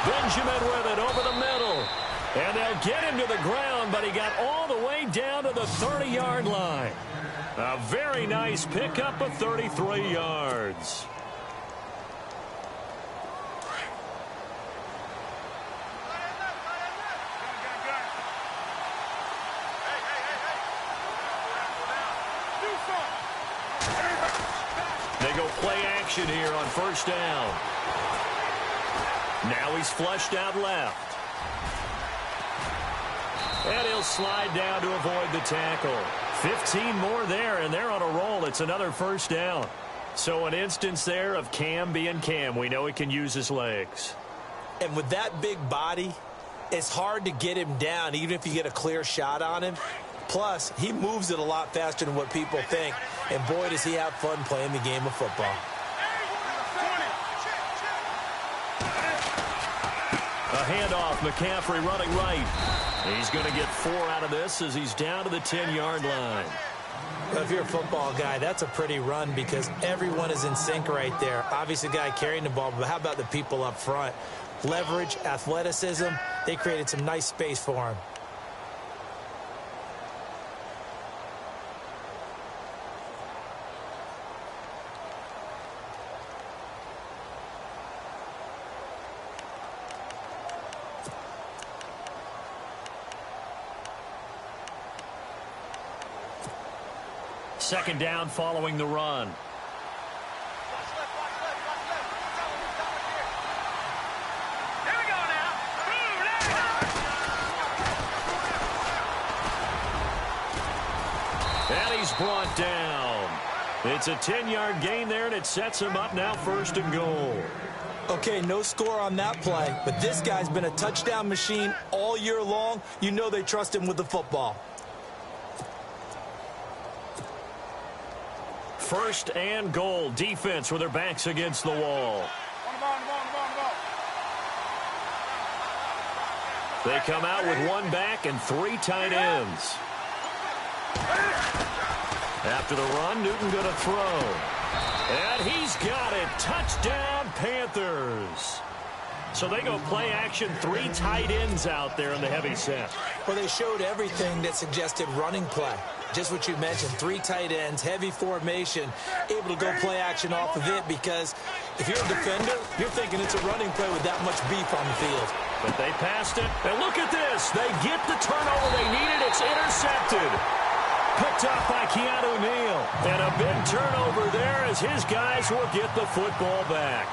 Benjamin with it over the middle. And they'll get him to the ground, but he got all the way down to the 30-yard line. A very nice pickup of 33 yards. They go play action here on 1st down. Now he's flushed out left. And he'll slide down to avoid the tackle. 15 more there, and they're on a roll. It's another 1st down. So an instance there of Cam being Cam. We know he can use his legs. And with that big body, it's hard to get him down, even if you get a clear shot on him. Plus, he moves it a lot faster than what people think. And boy, does he have fun playing the game of football. A handoff, McCaffrey running right. He's going to get 4 out of this as he's down to the 10-yard line. Well, if you're a football guy, that's a pretty run because everyone is in sync right there. Obviously, the guy carrying the ball, but how about the people up front? Leverage, athleticism, they created some nice space for him. Second down following the run. Here we go now. And he's brought down. It's a 10-yard gain there, and it sets him up now 1st and goal. Okay, no score on that play, but this guy's been a touchdown machine all year long. You know they trust him with the football. 1st and goal. Defense with their backs against the wall. They come out with 1 back and 3 tight ends. After the run, Newton going to throw. And he's got it. Touchdown, Panthers. So they go play action, 3 tight ends out there in the heavy set. Well, they showed everything that suggested running play. Just what you mentioned, 3 tight ends, heavy formation, able to go play action off of it because if you're a defender, you're thinking it's a running play with that much beef on the field. But they passed it. And look at this. They get the turnover they needed. It's intercepted. Picked off by Keanu Neal. And a big turnover there as his guys will get the football back.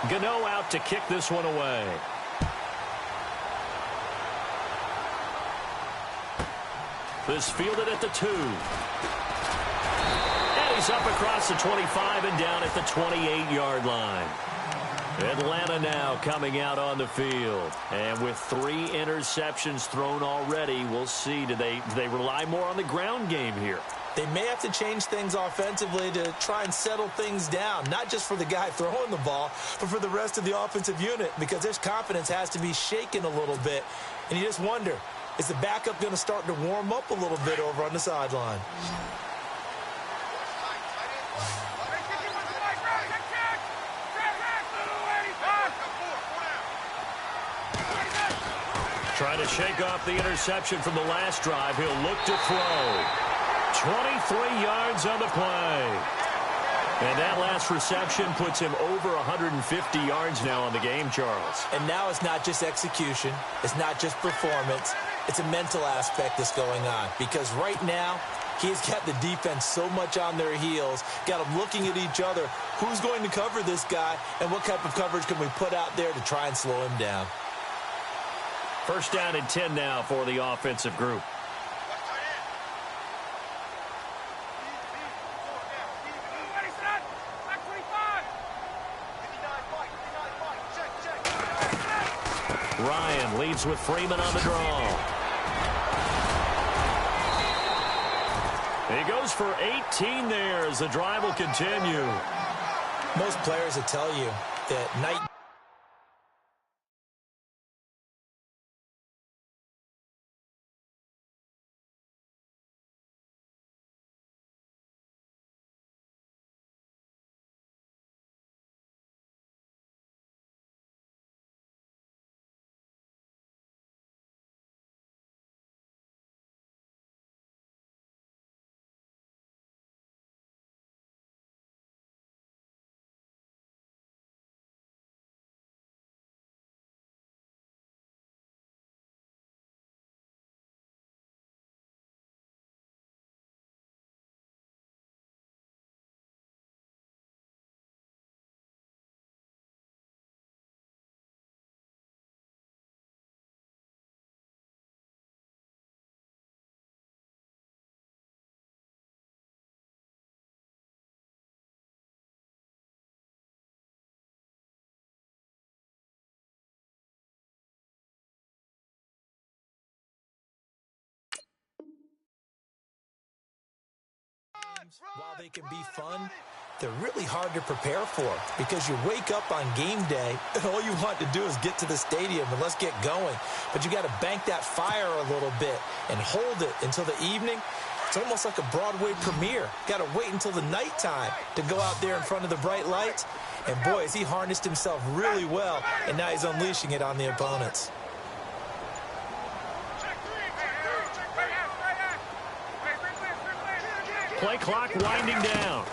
Gano out to kick this one away. This fielded at the 2. And he's up across the 25 and down at the 28-yard line. Atlanta now coming out on the field. And with 3 interceptions thrown already, we'll see. Do they rely more on the ground game here? They may have to change things offensively to try and settle things down, not just for the guy throwing the ball, but for the rest of the offensive unit, because their confidence has to be shaken a little bit. And you just wonder, is the backup going to start to warm up a little bit over on the sideline? Trying to shake off the interception from the last drive. He'll look to throw. 23 yards on the play. And that last reception puts him over 150 yards now on the game, Charles. And now it's not just execution. It's not just performance. It's a mental aspect that's going on. Because right now, he's got the defense so much on their heels, got them looking at each other. Who's going to cover this guy, and what type of coverage can we put out there to try and slow him down? First down and 10 now for the offensive group. Ryan leads with Freeman on the draw. He goes for 18 there as the drive will continue. Most players will tell you that night. While they can be fun, they're really hard to prepare for because you wake up on game day and all you want to do is get to the stadium and let's get going. But you got to bank that fire a little bit and hold it until the evening. It's almost like a Broadway premiere. Got to wait until the nighttime to go out there in front of the bright lights. And boy, has he harnessed himself really well, and now he's unleashing it on the opponents. Play clock winding down.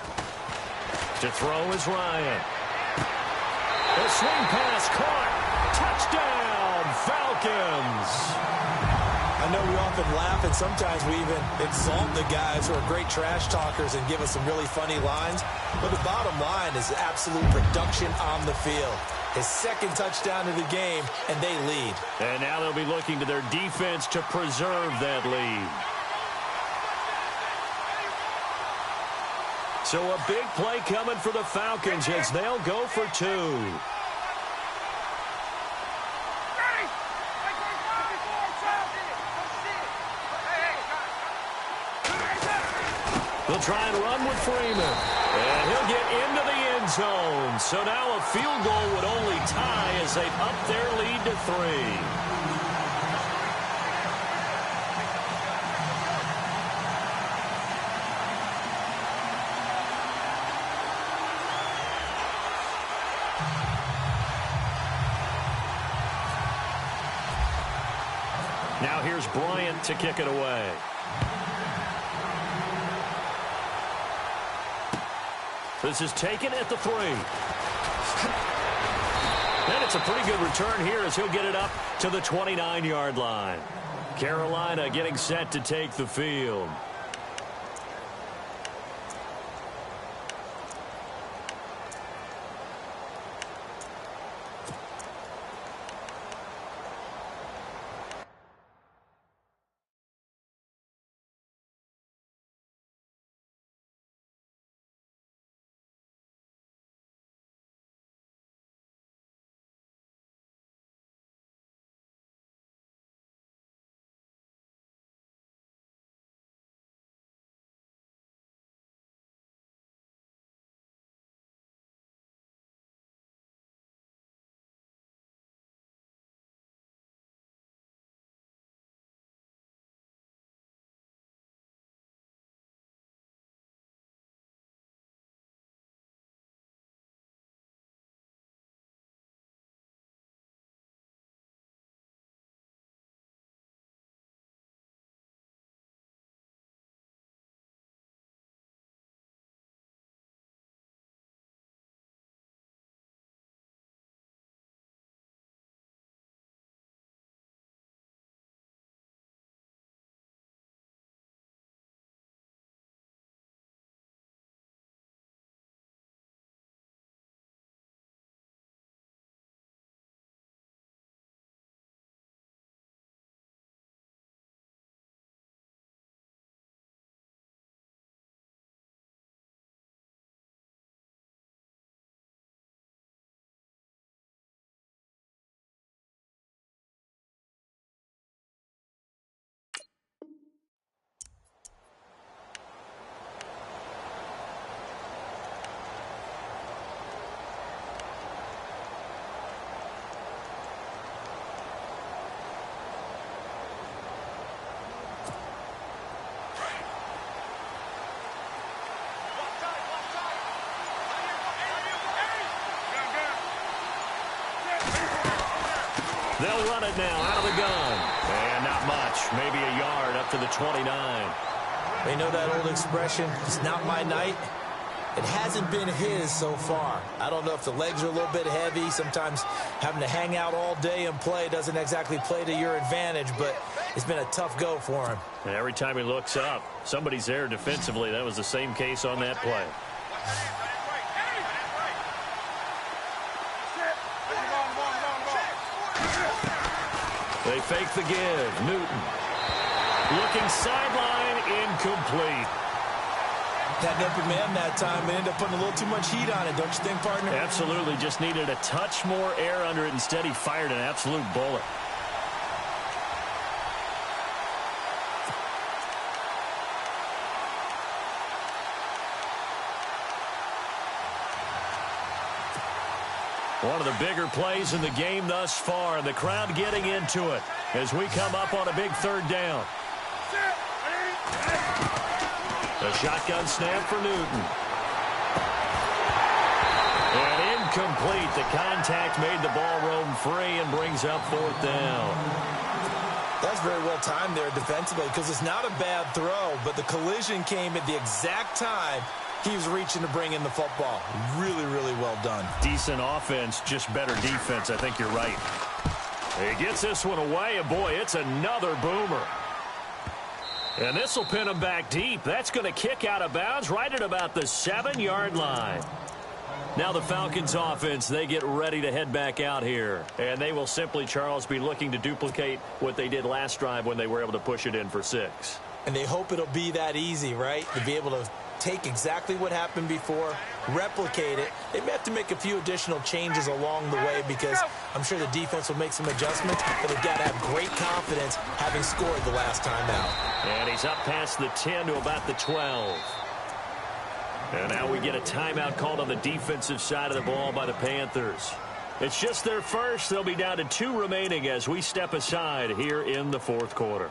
To throw is Ryan. A swing pass caught. Touchdown, Falcons. I know we often laugh, and sometimes we even exalt the guys who are great trash talkers and give us some really funny lines. But the bottom line is absolute production on the field. His second touchdown of the game, and they lead. And now they'll be looking to their defense to preserve that lead. So a big play coming for the Falcons as they'll go for two. They'll try and run with Freeman. And he'll get into the end zone. So now a field goal would only tie as they up their lead to 3. Now here's Bryant to kick it away. This is taken at the 3. And it's a pretty good return here as he'll get it up to the 29-yard line. Carolina getting set to take the field. They'll run it now out of the gun. And not much. Maybe a yard up to the 29. They know that old expression, it's not my night. It hasn't been his so far. I don't know if the legs are a little bit heavy. Sometimes having to hang out all day and play doesn't exactly play to your advantage, but it's been a tough go for him. And every time he looks up, somebody's there defensively. That was the same case on that play. They fake the give. Newton. Looking sideline, incomplete. That open man that time, they ended up putting a little too much heat on it, don't you think, partner? Absolutely. Just needed a touch more air under it. Instead, he fired an absolute bullet. One of the bigger plays in the game thus far, and the crowd getting into it as we come up on a big third down. A shotgun snap for Newton. And incomplete. The contact made the ball roam free and brings up fourth down. That's very well timed there defensively because it's not a bad throw, but the collision came at the exact time he was reaching to bring in the football. Really, really well done. Decent offense, just better defense. I think you're right. He gets this one away, and boy, it's another boomer. And this will pin him back deep. That's going to kick out of bounds right at about the 7-yard line. Now the Falcons offense, they get ready to head back out here. And they will simply, Charles, be looking to duplicate what they did last drive when they were able to push it in for 6. And they hope it'll be that easy, right? To be able to take exactly what happened before, replicate it. They may have to make a few additional changes along the way because I'm sure the defense will make some adjustments, but they've got to have great confidence having scored the last time out. And he's up past the 10 to about the 12. And now we get a timeout called on the defensive side of the ball by the Panthers. It's just their first. They'll be down to 2 remaining as we step aside here in the fourth quarter.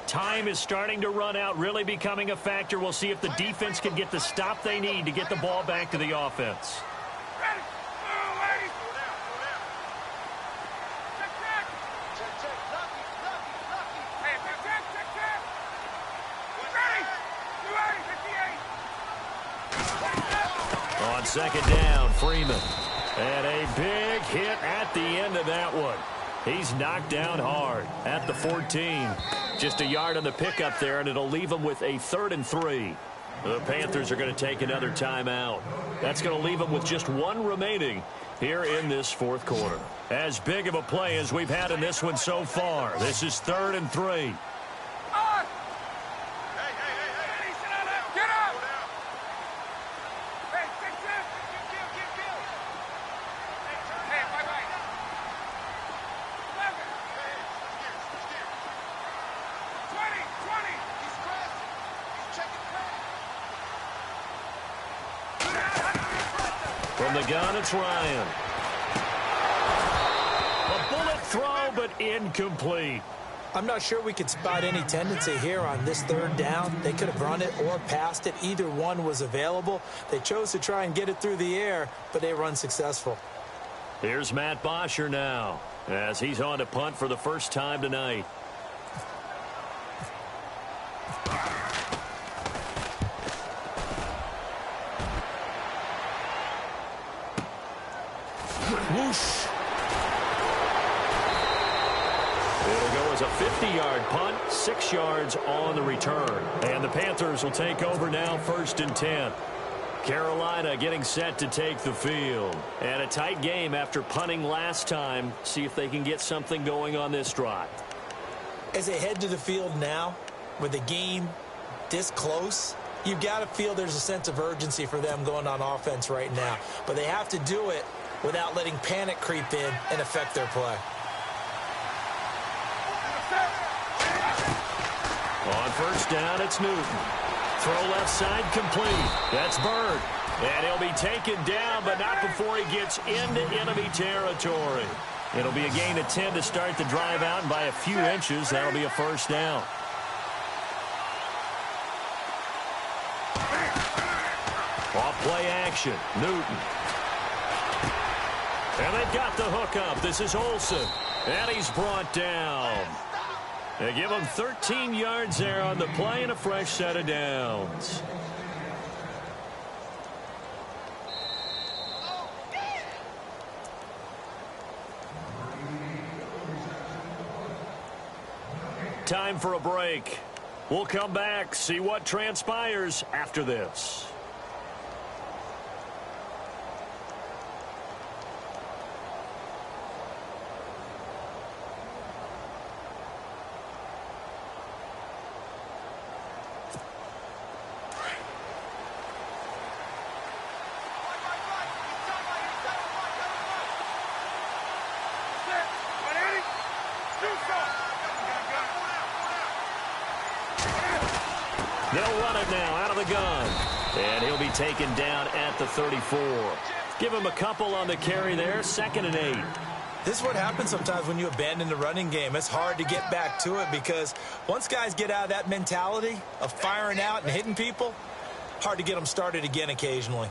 Time is starting to run out, really becoming a factor. We'll see if the defense can get the stop they need to get the ball back to the offense. On second down, Freeman. And a big hit at the end of that one. He's knocked down hard at the 14. Just a yard on the pickup there, and it'll leave him with a 3rd and 3. The Panthers are going to take another timeout. That's going to leave them with just 1 remaining here in this fourth quarter. As big of a play as we've had in this one so far. This is 3rd and 3. From the gun, it's Ryan. A bullet throw, but incomplete. I'm not sure we could spot any tendency here on this 3rd down. They could have run it or passed it. Either one was available. They chose to try and get it through the air, but they were unsuccessful. Here's Matt Bosher now as he's on to punt for the first time tonight. Whoosh. It'll go as a 50-yard punt, 6 yards on the return. And the Panthers will take over now, 1st and 10. Carolina getting set to take the field. And a tight game after punting last time. See if they can get something going on this drive. As they head to the field now, with the game this close, you've got to feel there's a sense of urgency for them going on offense right now. But they have to do it without letting panic creep in and affect their play. On first down, it's Newton. Throw left side complete. That's Bird. And he'll be taken down, but not before he gets into enemy territory. It'll be a gain of 10 to start the drive out, and by a few inches, that'll be a first down. Off play action, Newton. And they've got the hook up. This is Olsen. And he's brought down. They give him 13 yards there on the play and a fresh set of downs. Time for a break. We'll come back, see what transpires after this. They'll run it now out of the gun. And he'll be taken down at the 34. Give him a couple on the carry there, 2nd and 8. This is what happens sometimes when you abandon the running game. It's hard to get back to it because once guys get out of that mentality of firing out and hitting people, hard to get them started again occasionally.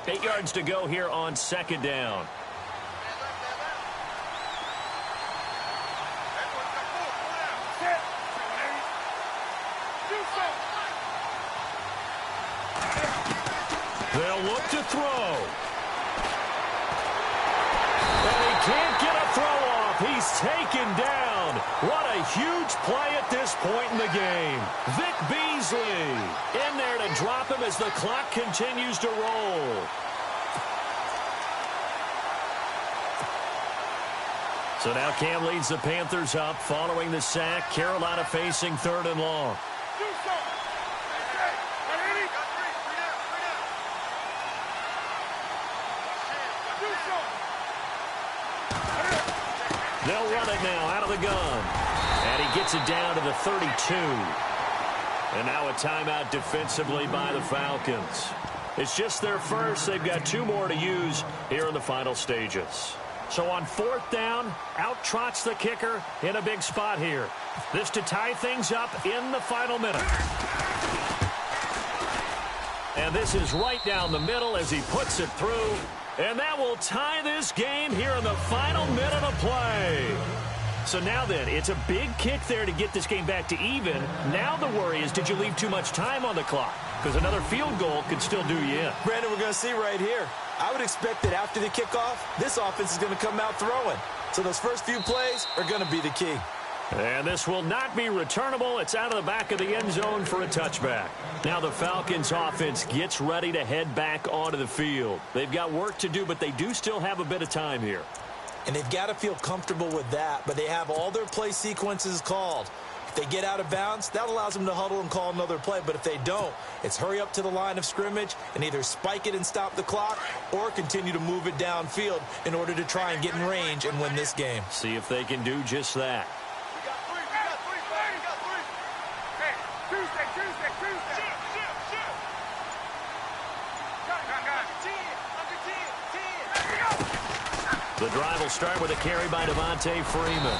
Eight yards to go here on 2nd down. They'll look to throw. And he can't get a throw off. He's taken down. What a huge play at this point in the game. Vic Beasley in there to drop him as the clock continues to roll. So now Cam leads the Panthers up following the sack. Carolina facing 3rd and long. They'll run it now out of the gun. And he gets it down to the 32. And now a timeout defensively by the Falcons. It's just their first. They've got 2 more to use here in the final stages. So on 4th down, out trots the kicker in a big spot here. This to tie things up in the final minute. And this is right down the middle as he puts it through. And that will tie this game here in the final minute of play. So now then, it's a big kick there to get this game back to even. Now the worry is, did you leave too much time on the clock? Because another field goal could still do you in. Brandon, we're going to see right here. I would expect that after the kickoff, this offense is going to come out throwing. So those first few plays are going to be the key. And this will not be returnable. It's out of the back of the end zone for a touchback. Now the Falcons offense gets ready to head back onto the field. They've got work to do, but they do still have a bit of time here. And they've got to feel comfortable with that, but they have all their play sequences called. If they get out of bounds, that allows them to huddle and call another play. But if they don't, it's hurry up to the line of scrimmage and either spike it and stop the clock or continue to move it downfield in order to try and get in range and win this game. See if they can do just that. The drive will start with a carry by Devontae Freeman.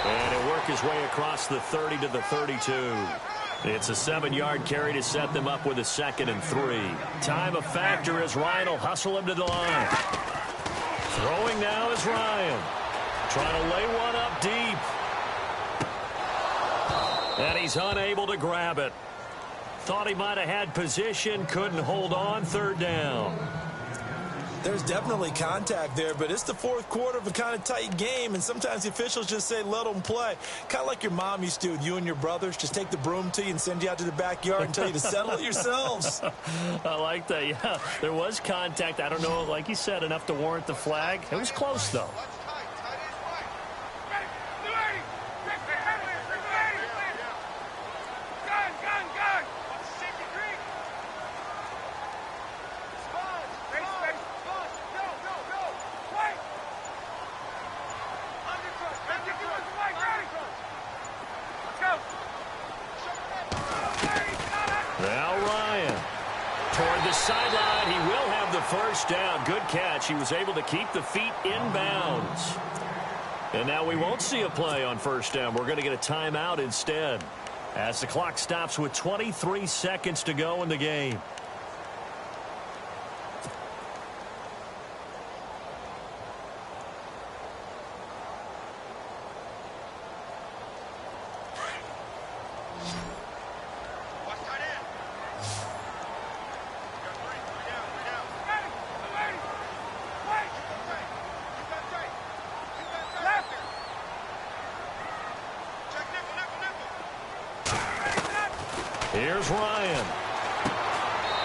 And he'll work his way across the 30 to the 32. It's a 7-yard carry to set them up with a 2nd and 3. Time a factor as Ryan will hustle him to the line. Throwing now is Ryan. Trying to lay one up deep. And he's unable to grab it. Thought he might have had position, couldn't hold on, 3rd down. There's definitely contact there, but it's the 4th quarter of a kind of tight game, and sometimes the officials just say, let them play. Kind of like your mom used to with you and your brothers. Just take the broom to you and send you out to the backyard and tell you to settle it yourselves. I like that, yeah. There was contact. I don't know, like you said, enough to warrant the flag. It was close, though. Now Ryan. Toward the sideline, he will have the first down. Good catch. He was able to keep the feet in bounds. And now we won't see a play on first down. We're going to get a timeout instead, as the clock stops with 23 seconds to go in the game. Here's Ryan.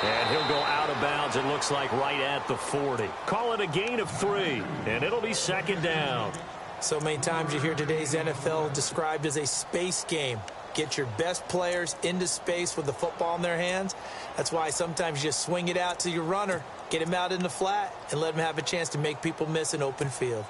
And he'll go out of bounds, it looks like, right at the 40. Call it a gain of 3, and it'll be second down. So many times you hear today's NFL described as a space game. Get your best players into space with the football in their hands. That's why sometimes you just swing it out to your runner, get him out in the flat, and let him have a chance to make people miss an open field.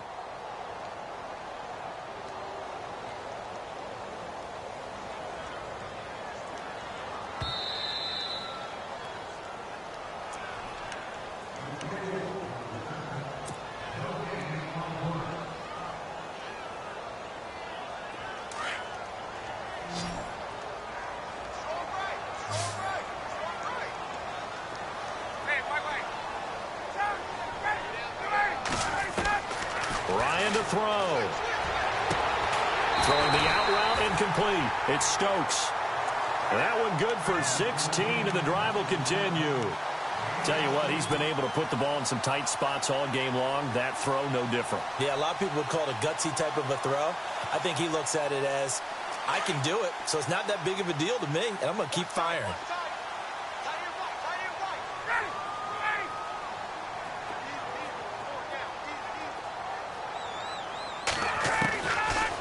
Ryan to throw. Throwing the out route incomplete. It's Stokes. That one good for 16, and the drive will continue. Tell you what, he's been able to put the ball in some tight spots all game long. That throw, no different. Yeah, a lot of people would call it a gutsy type of a throw. I think he looks at it as, I can do it, so it's not that big of a deal to me, and I'm going to keep firing.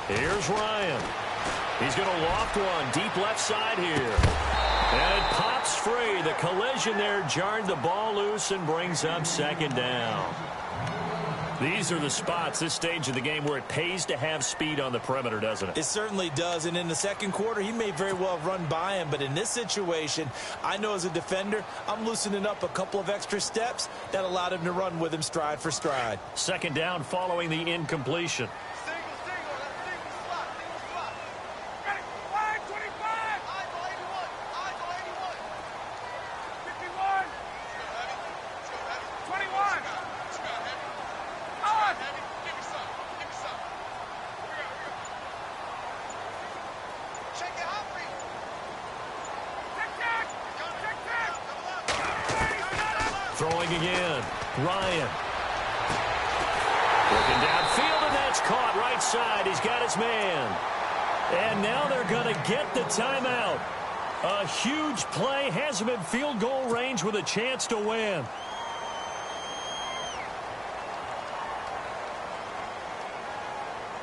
Here's Ryan. He's going to loft one deep left side here. And it pops free. The collision there jarred the ball loose and brings up second down. These are the spots, this stage of the game, where it pays to have speed on the perimeter, doesn't it? It certainly does. And in the second quarter, he may very well have run by him. But in this situation, I know as a defender, I'm loosening up a couple of extra steps that allowed him to run with him stride for stride. Second down following the incompletion. Throwing again. Ryan. Looking downfield, and that's caught right side. He's got his man. And now they're going to get the timeout. A huge play has him in field goal range with a chance to win.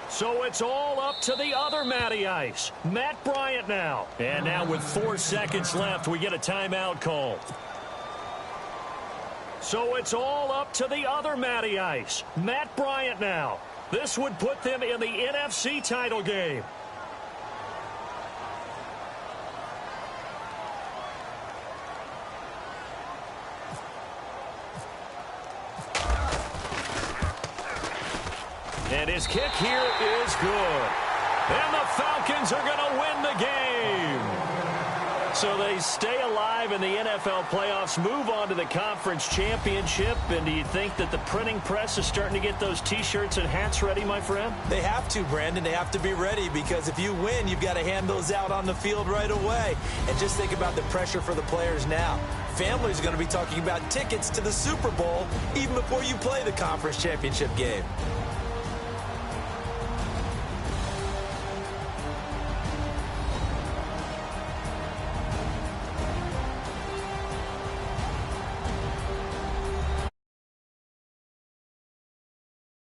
So it's all up to the other Matty Ice. Matt Bryant now. And now with 4 seconds left, we get a timeout call. So it's all up to the other Matty Ice. Matt Bryant now. This would put them in the NFC title game. And his kick here is good. And the Falcons are going to win the game. So they stay alive in the NFL playoffs, move on to the conference championship. And do you think that the printing press is starting to get those T-shirts and hats ready, my friend? They have to, Brandon. They have to be ready, because if you win, you've got to hand those out on the field right away. And just think about the pressure for the players now. Families are going to be talking about tickets to the Super Bowl even before you play the conference championship game.